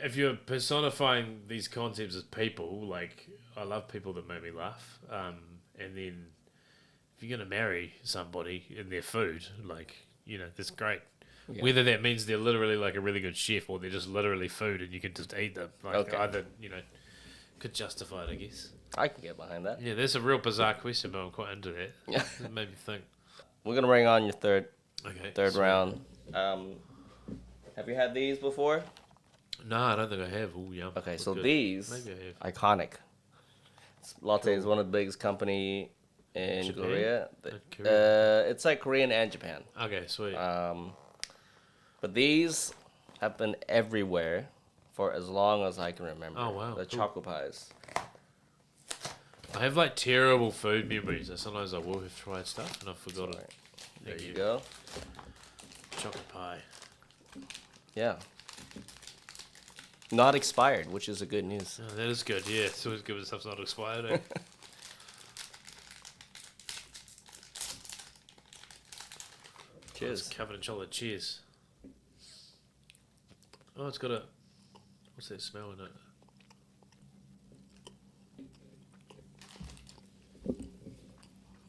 if you're personifying these concepts as people, like, I love people that make me laugh. And then if you're going to marry somebody and their food, like, that's great. Yeah. Whether that means they're literally like a really good chef or they're just literally food and you can just eat them. Like, Okay. either, could justify it, I guess. I can get behind that. Yeah, that's a real bizarre question, but I'm quite into that. Yeah. It made me think. We're gonna bring on your third Okay. round. Have you had these before? No, I don't think I have. Oh, yeah. Okay, Looks so good. these Maybe I have. iconic. Latte is one of the biggest company in Japan? Korea. Korea. It's like Korean and Japan. Okay, sweet. But these have been everywhere for as long as I can remember. Oh, wow, The cool. chocolate pies. I have like terrible food memories. Sometimes I will have tried stuff and I've forgotten. Sorry. Thank There you go. Chocolate pie. Yeah. Not expired, which is a good news. Oh, that is good. Yeah, it's always good when stuff's not expired. Eh? Cheers. It's covered in chocolate. Cheers. Oh, it's got a. What's that smell in it?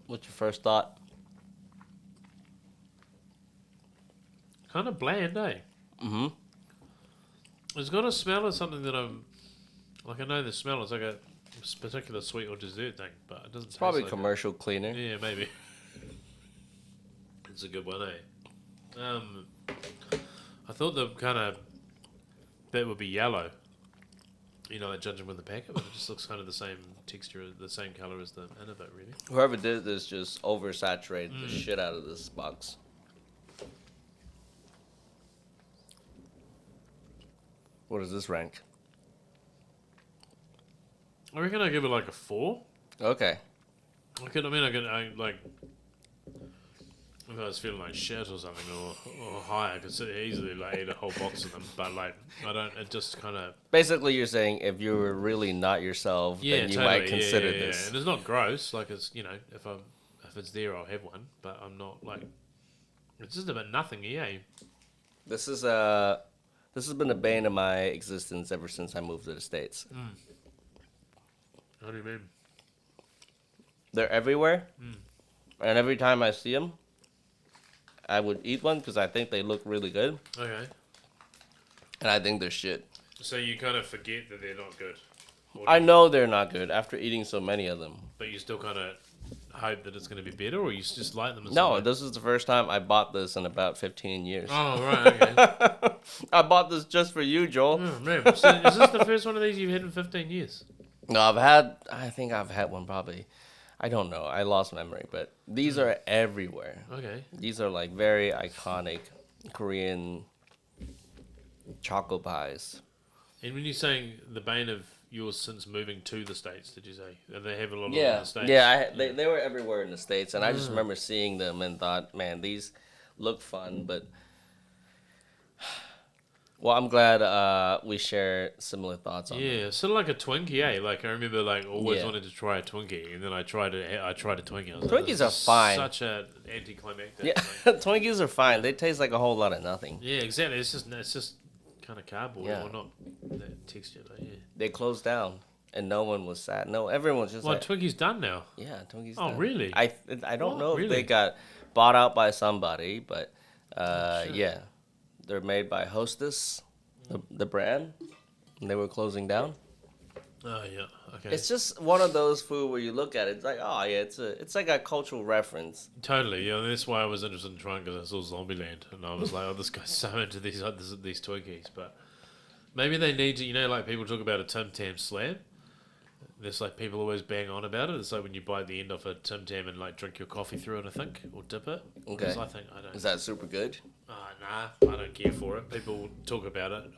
What's your first thought? Kind of bland, eh? Mm-hmm. It's got a smell of something that I'm. Like, I know the smell. It's like a particular sweet or dessert thing, but it doesn't taste Probably like commercial cleaner. it. Yeah, maybe. It's a good one, eh? I thought the kind of bit would be yellow. Like judging from the packet, but it just looks kind of the same texture, the same color as the inner bit, really. Whoever did this just oversaturated the shit out of this box. What does this rank? I reckon I give it like a 4. Okay. I like. If I was feeling like shit or something, or high, I could easily like eat a whole box of them. But like, I don't. It just kind of. Basically, you're saying if you were really not yourself, then you might consider this. And it's not gross. Like it's if it's there, I'll have one. But I'm not like. It's just about nothing. Yeah. This has been a bane of my existence ever since I moved to the States. What do you mean? They're everywhere, and every time I see them, I would eat one because I think they look really good, Okay. and I think they're shit. So you kind of forget that they're not good. I know they're not good after eating so many of them. But you still kind of hope that it's going to be better, or you just like them? No, this is the first time I bought this in about 15 years. Oh, right, okay. I bought this just for you, Joel. Oh, man. So is this the first one of these you've had in 15 years? No, I think I've had one probably. I don't know. I lost memory, but these are everywhere. Okay. These are like very iconic Korean chocolate pies. And when you're saying the bane of yours since moving to the States, did you say? They have a lot of them in Yeah, the States? yeah. They were everywhere in the States, and I just remember seeing them and thought, man, these look fun, but. Well, I'm glad we share similar thoughts on Yeah, sort of like a Twinkie, eh? Like I remember, like always Yeah. wanted to try a Twinkie, and then I tried a Twinkie. I was Twinkies this are is fine. Such a anticlimactic. Yeah, Like, Twinkies are fine. They taste like a whole lot of nothing. yeah, exactly. It's just kind of cardboard, Yeah. or not that texture. But yeah. They closed down, and no one was sad. No, everyone was just Well, like, Twinkie's done now. yeah, Twinkies. Oh, done. really? I don't What? know if Really? they got bought out by somebody, but shit. yeah, they're made by Hostess, the brand, and they were closing down. Oh yeah. Okay. It's just one of those food where you look at it, it's like, oh yeah, it's like a cultural reference. Totally. Yeah. That's why I was interested in trying because I saw Zombieland and I was like, oh, this guy's so into these Twinkies. But maybe they need to. Like people talk about a Tim Tam slam. There's like people always bang on about it. It's like when you bite the end off a Tim Tam and like drink your coffee through it, I think, or dip it. Okay. Because I think I don't. Is that super good? Nah, I don't care for it. People talk about it.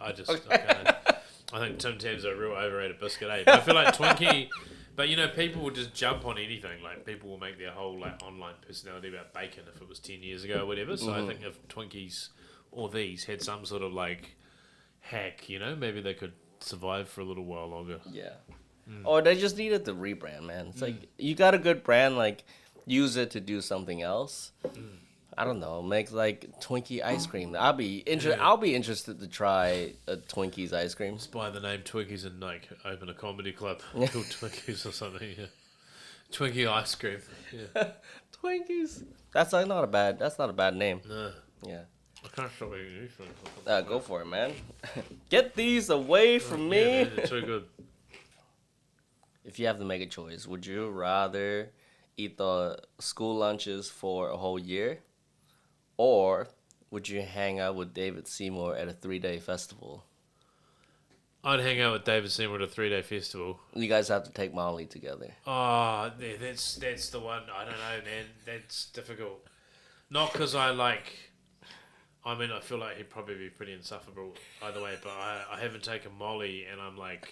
I think Tim Tams are a real overrated biscuit, eh? But I feel like Twinkie, but people will just jump on anything. Like people will make their whole like online personality about bacon if it was 10 years ago or whatever. So I think if Twinkies or these had some sort of like hack, maybe they could survive for a little while longer. Yeah. Or they just needed the rebrand, man. It's like you got a good brand, like use it to do something else. I don't know, make like Twinkie ice cream. I'll be interested to try a Twinkies ice cream. Just buy the name Twinkies and like open a comedy club called Twinkies or something. Yeah. Twinkie ice cream. Yeah. Twinkies. That's not a bad name. No, Yeah. I can't stop eating these things. Go for it, man. Get these away from me. Yeah, they're too good. If you have to make a choice, would you rather eat the school lunches for a whole year, or would you hang out with David Seymour at a 3-day festival? I'd hang out with David Seymour at a 3-day festival. You guys have to take Molly together. Oh, yeah, that's the one. I don't know, man. That's difficult. Not because I feel like he'd probably be pretty insufferable either way, but I haven't taken Molly, and I'm like,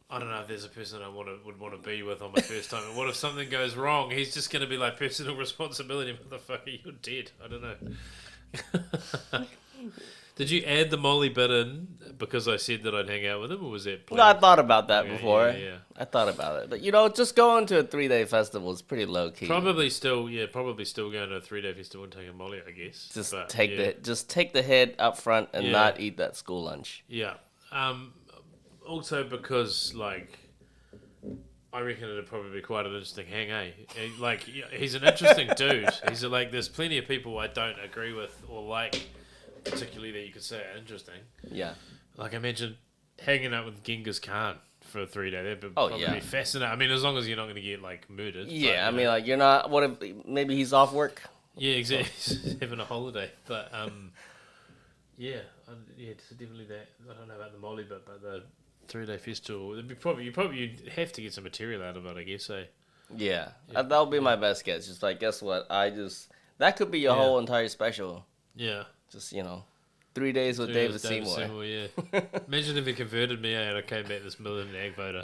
I don't know if there's a person I would want to be with on my first time. And what if something goes wrong? He's just going to be like, personal responsibility, motherfucker, you're dead. I don't know. Did you add the Molly bit in because I said that I'd hang out with him, or was that planned? No, I thought about that Okay, before. yeah. I thought about it. But, just going to a 3-day festival is pretty low-key. Probably still going to a 3-day festival and taking Molly, I guess. Just But, take the head up front and Yeah. not eat that school lunch. Yeah. Also because, like, I reckon it'd probably be quite an interesting hang, eh? Like, he's an interesting dude. He's like, there's plenty of people I don't agree with or like, particularly that you could say are interesting. Yeah. Like, imagine hanging out with Genghis Khan for a 3-day. That'd be Oh, probably yeah. be fascinating. I mean, as long as you're not going to get, like, murdered. Yeah, but, like, you're not... What if... Maybe he's off work? Yeah, exactly. He's having a holiday. But, yeah, it's definitely that. I don't know about the Molly bit, but the 3-day festival, it'd be you'd have to get some material out of it, I guess, eh? Yeah. That would be my best guess. Just like, guess what? That could be your whole entire special. Yeah. Just, 3 days with David Seymour. Yeah. Imagine if he converted me, and I came back this militant ag voter.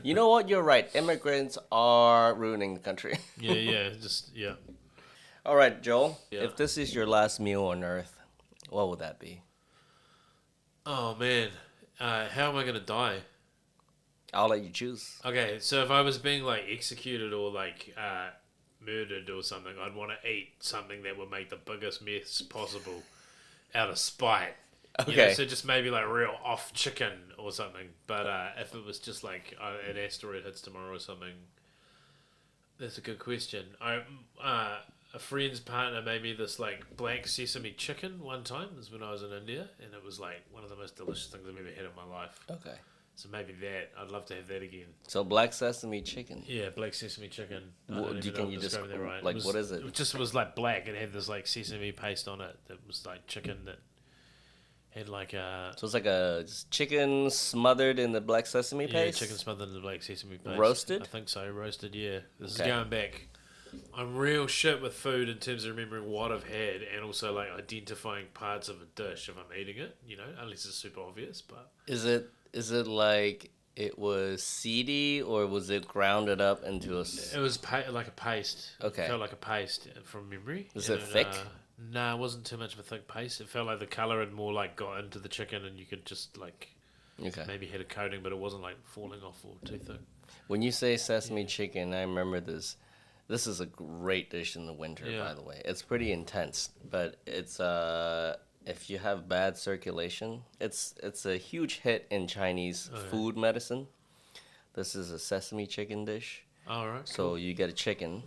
You know what? You're right. Immigrants are ruining the country. Yeah. All right, Joel. Yeah. If this is your last meal on Earth, what would that be? Oh, man. How am I going to die? I'll let you choose. Okay, so if I was being, like, executed or, like, murdered or something, I'd want to eat something that would make the biggest mess possible out of spite. Okay. So just maybe, like, real off chicken or something. But if it was just, like, an asteroid hits tomorrow or something, that's a good question. A friend's partner made me this, like, black sesame chicken one time. This was when I was in India, and it was, like, one of the most delicious things I've ever had in my life. Okay. So maybe that. I'd love to have that again. So black sesame chicken. Yeah, black sesame chicken. Can you just right. like what is it? It just was like black. It had this like sesame paste on it. That was like chicken that had like a. So it's like a just chicken smothered in the black sesame paste. Yeah, chicken smothered in the black sesame paste. Roasted? I think so. Roasted. Yeah. This Okay. is going back. I'm real shit with food in terms of remembering what I've had and also like identifying parts of a dish if I'm eating it. Unless it's super obvious, but. Is it like it was seedy or was it grounded up into a? It was like a paste. Okay. It felt like a paste from memory. Is it thick? No, it wasn't too much of a thick paste. It felt like the colour had more like got into the chicken and you could just like maybe had a coating, but it wasn't like falling off or too thick. When you say sesame chicken, I remember this. This is a great dish in the winter, by the way. It's pretty intense, but it's if you have bad circulation, it's a huge hit in Chinese food medicine. This is a sesame chicken dish. All right. So you get a chicken,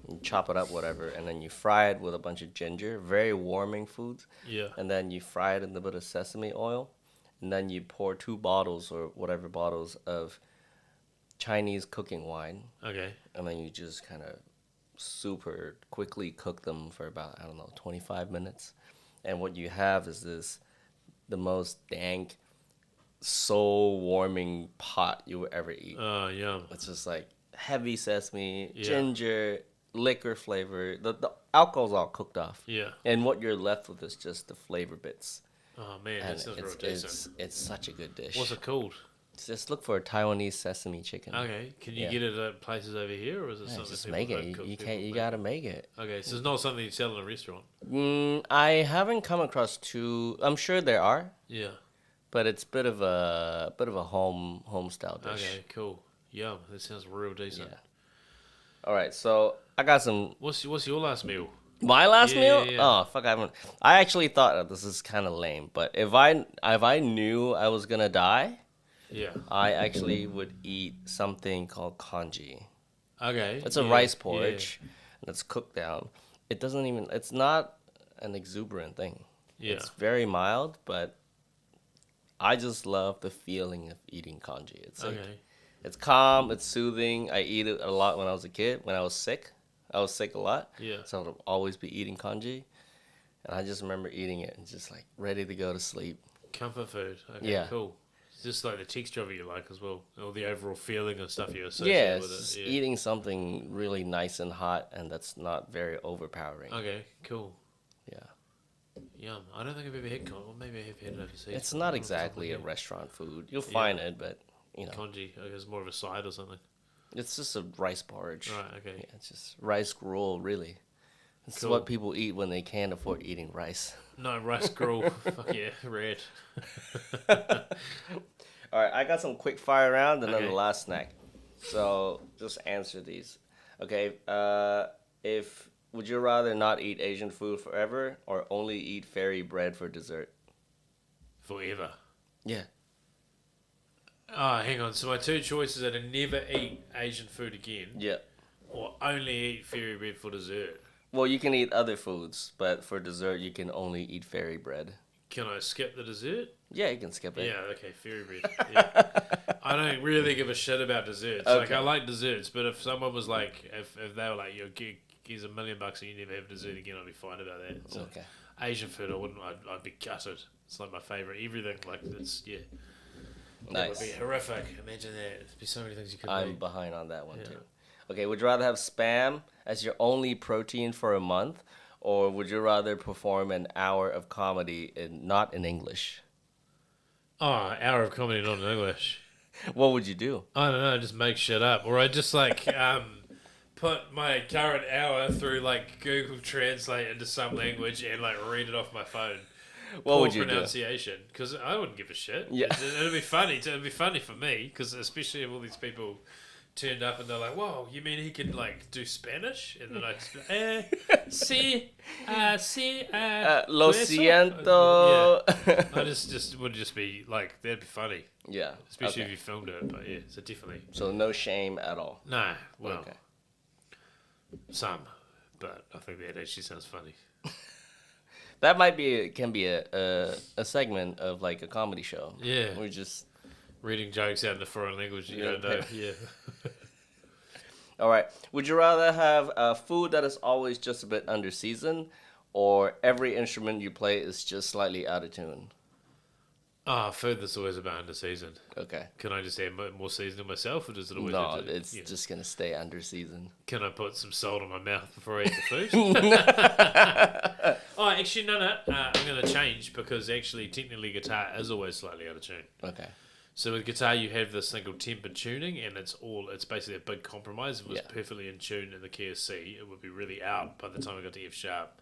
you chop it up, whatever, and then you fry it with a bunch of ginger. Very warming food. Yeah. And then you fry it in a bit of sesame oil, and then you pour 2 bottles or whatever bottles of Chinese cooking wine, Okay. and then you just kind of super quickly cook them for about, I don't know, 25 minutes. And what you have is the most dank, soul warming pot you will ever eat. Oh, yum. It's just like heavy sesame, Yeah. ginger, liquor flavor. The alcohol's all cooked off. Yeah. And what you're left with is just the flavor bits. Oh, man, And that sounds real it's, decent. it's such a good dish. What's it called? Just look for Taiwanese sesame chicken. Okay. Can you Yeah. get it at places over here, or is it Yeah, something just people make it. home You, cook, you people can't. You make? gotta make it. Okay, so it's not something you sell in a restaurant. I haven't come across too. I'm sure there are, Yeah. but it's bit of a home style dish. Okay, cool. Yum. That sounds real decent. Yeah. All right, so I got some. What's your last meal? My last Yeah, meal? yeah, yeah. Oh fuck! I haven't. I actually thought this is kind of lame, but if I knew I was gonna die, Yeah. I actually would eat something called congee. Okay. It's a yeah, rice porridge that's cooked down. It doesn't even. It's not an exuberant thing. Yeah. It's very mild, but I just love the feeling of eating congee. It's like Okay. it's calm, it's soothing. I eat it a lot when I was a kid. When I was sick a lot, Yeah. so I would always be eating congee. And I just remember eating it and just like ready to go to sleep. Comfort food. Okay, Yeah. cool. It's just like the texture of it you like as well, or the overall feeling and stuff you associate Yeah, with it's just it. eating something really nice and hot and that's not very overpowering. Okay, cool. Yeah. Yum. I don't think I've ever had congee. Well, maybe I have had it overseas. It's but not off the top of exactly my a head. restaurant food. You'll find it, but you know, Congee. Okay, it's more of a side or something. it's just a rice porridge. Right. Okay. Yeah, it's just rice gruel, really. It's Cool. what people eat when they can't afford eating rice. No rice gruel. Fuck yeah, red. All right, I got some quick fire round and then Okay. the last snack. So just answer these. Okay, if would you rather not eat Asian food forever or only eat fairy bread for dessert? Forever. Yeah. Ah, hang on. So my two choices are to never eat Asian food again, Yeah. or only eat fairy bread for dessert. Well, you can eat other foods, but for dessert you can only eat fairy bread. Can I skip the dessert? Yeah, you can skip it. Yeah, okay, fairy bread. Yeah. I don't really give a shit about desserts. Like, Okay. I like desserts, but if someone was like, if they were like, here's $1 million and you never have dessert again, I'd be fine about that. So Okay. Asian food, I'd be gutted. It's like my favourite. Everything, like, it's, yeah. It would Nice. be horrific. Imagine that. There'd be so many things you could I'm eat. behind on that one Yeah. too. Okay, would you rather have spam as your only protein for a month, or would you rather perform an hour of comedy not in English? Oh, hour of comedy not in English. What would you do? I don't know, just make shit up. Or I just like put my current hour through like Google Translate into some language and like read it off my phone. What would you do? pronunciation? Because I wouldn't give a shit. Yeah. It'd be funny. It'd be funny for me because especially if all these people turned up and they're like, "Whoa, you mean he can like do Spanish?" And then I just be, Lo eso?" siento. Yeah. I just would just be like, that'd be funny, Yeah. especially Okay. if you filmed it. But yeah, so definitely. So no shame at all. No, well, Okay. some, but I think that actually sounds funny. That might be can be a segment of like a comedy show. Yeah, We just reading jokes out in a foreign language you Yeah. don't know. Yeah. all right. Would you rather have food that is always just a bit under seasoned, or every instrument you play is just slightly out of tune? Food that's always about under season. Okay. Can I just add more seasoning myself, or does it always? No, have to- it's yeah. just gonna stay under seasoned. Can I put some salt on my mouth before I eat the food? Oh, actually, no. I'm going to change because actually, technically, guitar is always slightly out of tune. Okay. So with guitar, you have this thing called tempered tuning, and it's basically a big compromise. If it was Yeah. perfectly in tune in the key of C, it would be really out by the time I got to F sharp.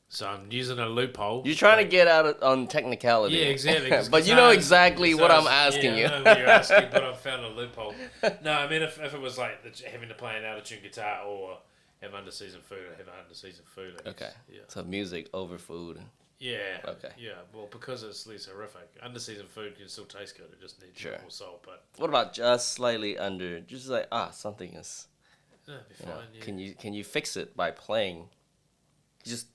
So I'm using a loophole. You're trying to get out on technicality. Yeah, exactly. 'cause But you guitar- know exactly what I'm so asking yeah, you. I know what you're asking, but I've found a loophole. No, I mean, if it was like having to play an out of tune guitar or have under season food, I have under season food. I guess. Okay. Yeah. So music over food. Yeah. Okay. Yeah. Well, because it's less horrific, under season food can still taste good. It just needs Sure. more salt. But What about just slightly under? Just like something is. it'd be You know, fine. Yeah. can you fix it by playing? Just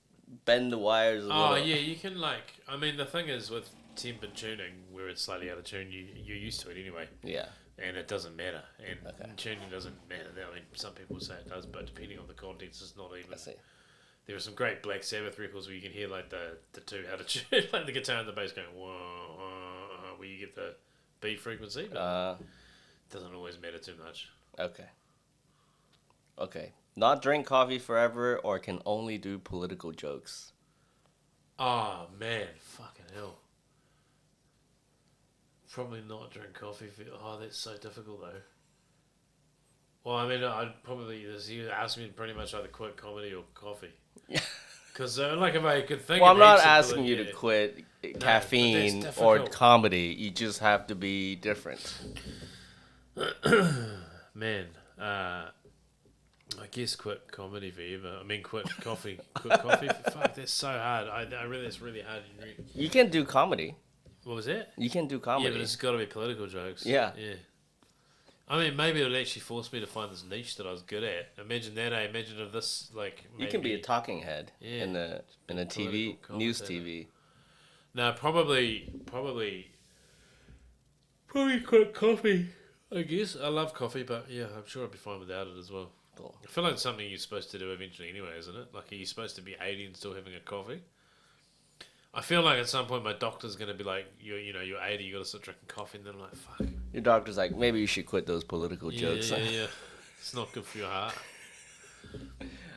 bend the wires a Oh little. yeah, you can like. I mean, the thing is with temper tuning where it's slightly out of tune, you're used to it anyway. Yeah. And it doesn't matter. And Okay. tuning doesn't matter. I mean, some people say it does, but depending on the contents, it's not even. I see. There are some great Black Sabbath records where you can hear like the two out of tune, like the guitar and the bass going whoa, where you get the B frequency, but it doesn't always matter too much. Okay. Okay. Not drink coffee forever or can only do political jokes. Oh man, fucking hell. Probably not drink coffee. That's so difficult though. Well, I mean, I'd probably you asked me to pretty much either quit comedy or coffee. Because like if I could think. Well, of I'm not heaps of asking you to quit caffeine or comedy. You just have to be different. Man, I guess quit comedy forever. I mean, quit coffee. Quit coffee. Fuck, that's so hard. I really, it's really hard. You can do comedy. What was that? You can do comedy. Yeah, but it's got to be political jokes. Yeah. Yeah. I mean, maybe it'll actually force me to find this niche that I was good at. Imagine that. Imagine if this, like, maybe, you can be a talking head in a TV news TV. No, probably quit coffee. I guess I love coffee, but yeah, I'm sure I'd be fine without it as well. Cool. I feel like it's something you're supposed to do eventually anyway, isn't it? Like, are you supposed to be 80 and still having a coffee? I feel like at some point my doctor's going to be like, you're 80, you got to start drinking coffee, and then I'm like, fuck. Your doctor's like, maybe you should quit those political jokes. Yeah. It's not good for your heart.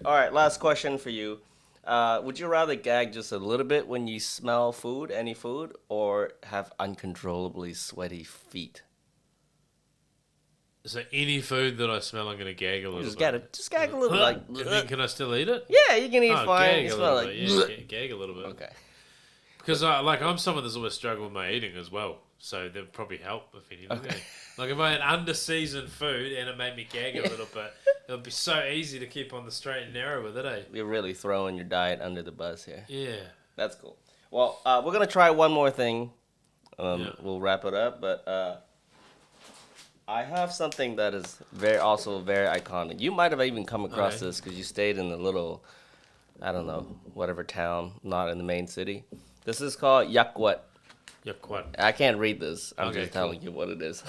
All right, last question for you. Would you rather gag just a little bit when you smell food, any food, or have uncontrollably sweaty feet? So any food that I smell, I'm going to gag a little bit. Just gag a little bit. And then can I still eat it? Yeah, you can eat fine. Gag You a smell little like bit. Yeah, gag a little bit. Okay. Because I'm someone that's always struggled with my eating as well, so that would probably help if anything. Okay. Like if I had under-seasoned food and it made me gag a little bit, it would be so easy to keep on the straight and narrow with it, eh? You're really throwing your diet under the bus here. Yeah. That's cool. Well, we're gonna try one more thing. We'll wrap it up, but I have something that is also very iconic. You might have even come across this because you stayed in the little, I don't know, whatever town, not in the main city. This is called yakwat. Yakwat. I can't read this. I'm just telling you what it is.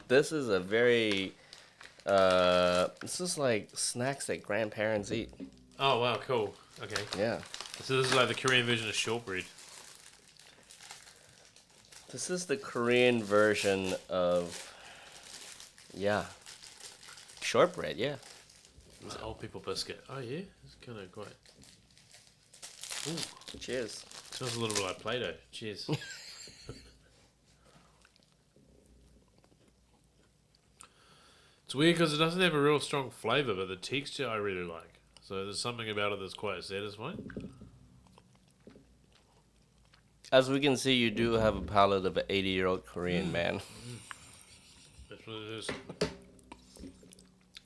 This is a very, this is like snacks that grandparents eat. Oh, wow, cool. Okay. Yeah. So this is like the Korean version of shortbread. This is the Korean version of, shortbread, yeah. It's an old people biscuit. Oh, yeah? It's kind of quite... Ooh. Cheers. Smells a little bit like Play-Doh. Cheers. It's weird because it doesn't have a real strong flavour, but the texture I really like. So there's something about it that's quite satisfying. As we can see, you do have a palate of an 80-year-old Korean man. That's what it is.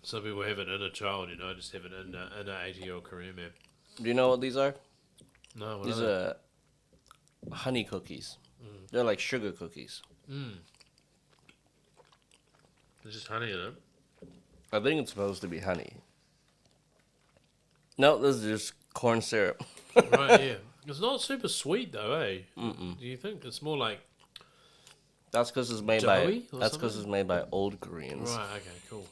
Some people have an inner child, just have an inner 80-year-old Korean man. Do you know what these are? No, what These are honey cookies. They're like sugar cookies. There's just honey in it. I think it's supposed to be honey. No, this is just corn syrup. Right, yeah. It's not super sweet though, eh? Mm-mm. Do you think it's more like That's because it's made doughy or That's because something? it's made by old Koreans. right? Okay, cool.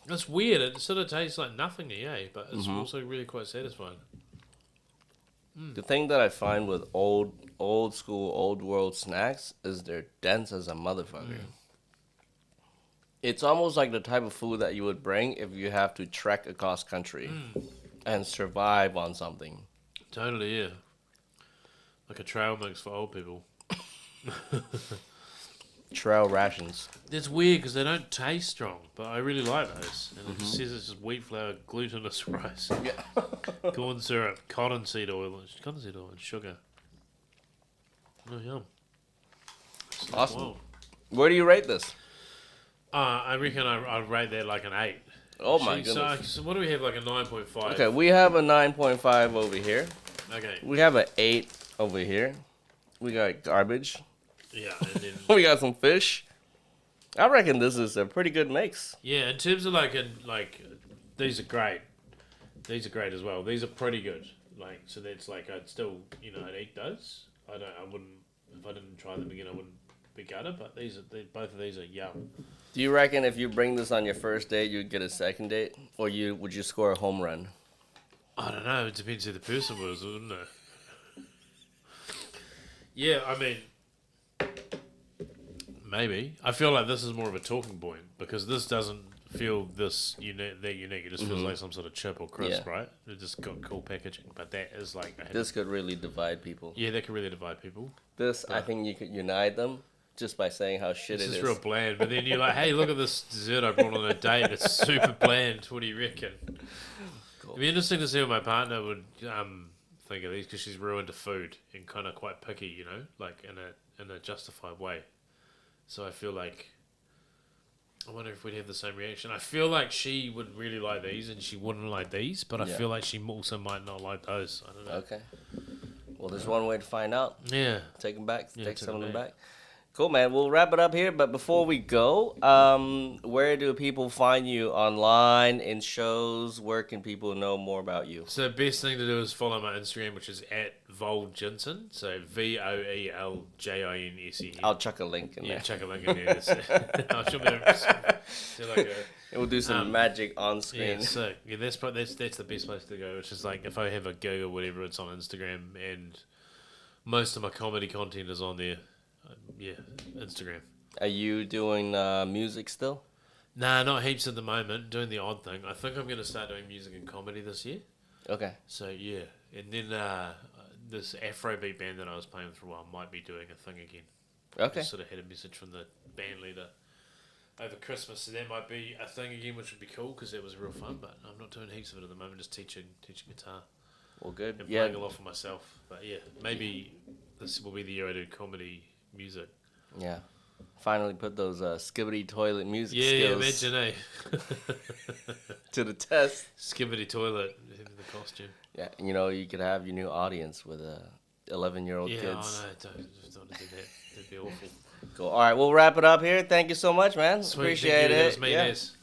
That's weird. It sort of tastes like nothing, eh? But it's also really quite satisfying. The thing that I find with old school, old world snacks is they're dense as a motherfucker. It's almost like the type of food that you would bring if you have to trek across country and survive on something. Totally, yeah. Like a trail mix for old people. Trail rations. It's weird because they don't taste strong, but I really like those. And it says it's just wheat flour, glutinous rice, corn syrup, cottonseed oil, and sugar. Oh, yum. It's Awesome. wild. Where do you rate this? I reckon I'd rate that like an 8. Oh my Actually, goodness. So what do we have, like a 9.5? Okay, we have a 9.5 over here. Okay. We have an 8 over here. We got garbage. Yeah, and then... We got some fish. I reckon this is a pretty good mix. Yeah, in terms of these are great. These are great as well. These are pretty good. So that's like I'd still I'd eat those. I wouldn't. If I didn't try them again, I wouldn't be gutted. But both of these are yum. Do you reckon if you bring this on your first date, you'd get a second date, or would you score a home run? I don't know. It depends who the person was, wouldn't it? Yeah, I mean, maybe. I feel like this is more of a talking point because this doesn't feel this unique. It just feels like some sort of chip or crisp, Yeah. right? It just got cool packaging, but that is like This could really divide people. yeah, that could really divide people. This, I think you could unite them just by saying how shit It's it just is. real bland, but then you're like, hey, look at this dessert I brought on a date. It's super bland. What do you reckon? Cool. It'd be interesting to see what my partner would think of these because she's real into food and kind of quite picky, you know, like in a justified way. So I feel like I wonder if we'd have the same reaction. I feel like she would really like these and she wouldn't like these, but I Yeah. feel like she also might not like those. I don't know. Okay. Well, there's one way to find out. Yeah. Take them back. Yeah, take take some of them 'em back. back. Cool, man. We'll wrap it up here. But before we go, where do people find you online, in shows? Where can people know more about you? So the best thing to do is follow my Instagram, which is @voeljinsen. So VOELJINSEN. I'll chuck a link in Yeah, there. check a link in there. I'll show me like a And we'll do some magic on yeah, screen. so yeah, that's the best place to go. Which is like if I have a gig or whatever, it's on Instagram, and most of my comedy content is on there. Yeah, Instagram. Are you doing music still? Nah, not heaps at the moment. Doing the odd thing. I think I'm going to start doing music and comedy this year. Okay. So yeah, and then this Afrobeat band that I was playing for a while might be doing a thing again. Okay. Just sort of had a message from the band leader over Christmas, so that might be a thing again, which would be cool because it was real fun. But I'm not doing heaps of it at the moment. Just teaching guitar Well, good. and Yeah. playing a lot for myself. But yeah, maybe this will be the year I do comedy music. Yeah. Finally put those skibbity toilet music Yeah, skills imagine to the test. Skibbity toilet in the costume. Yeah, you know, you could have your new audience with 11-year-old Yeah, kids. I know. Don't do that. That'd be awful. Cool. All right, we'll wrap it up here. Thank you so much, man. Sweet, Appreciate thank you. it. That was me, Yeah. Nez.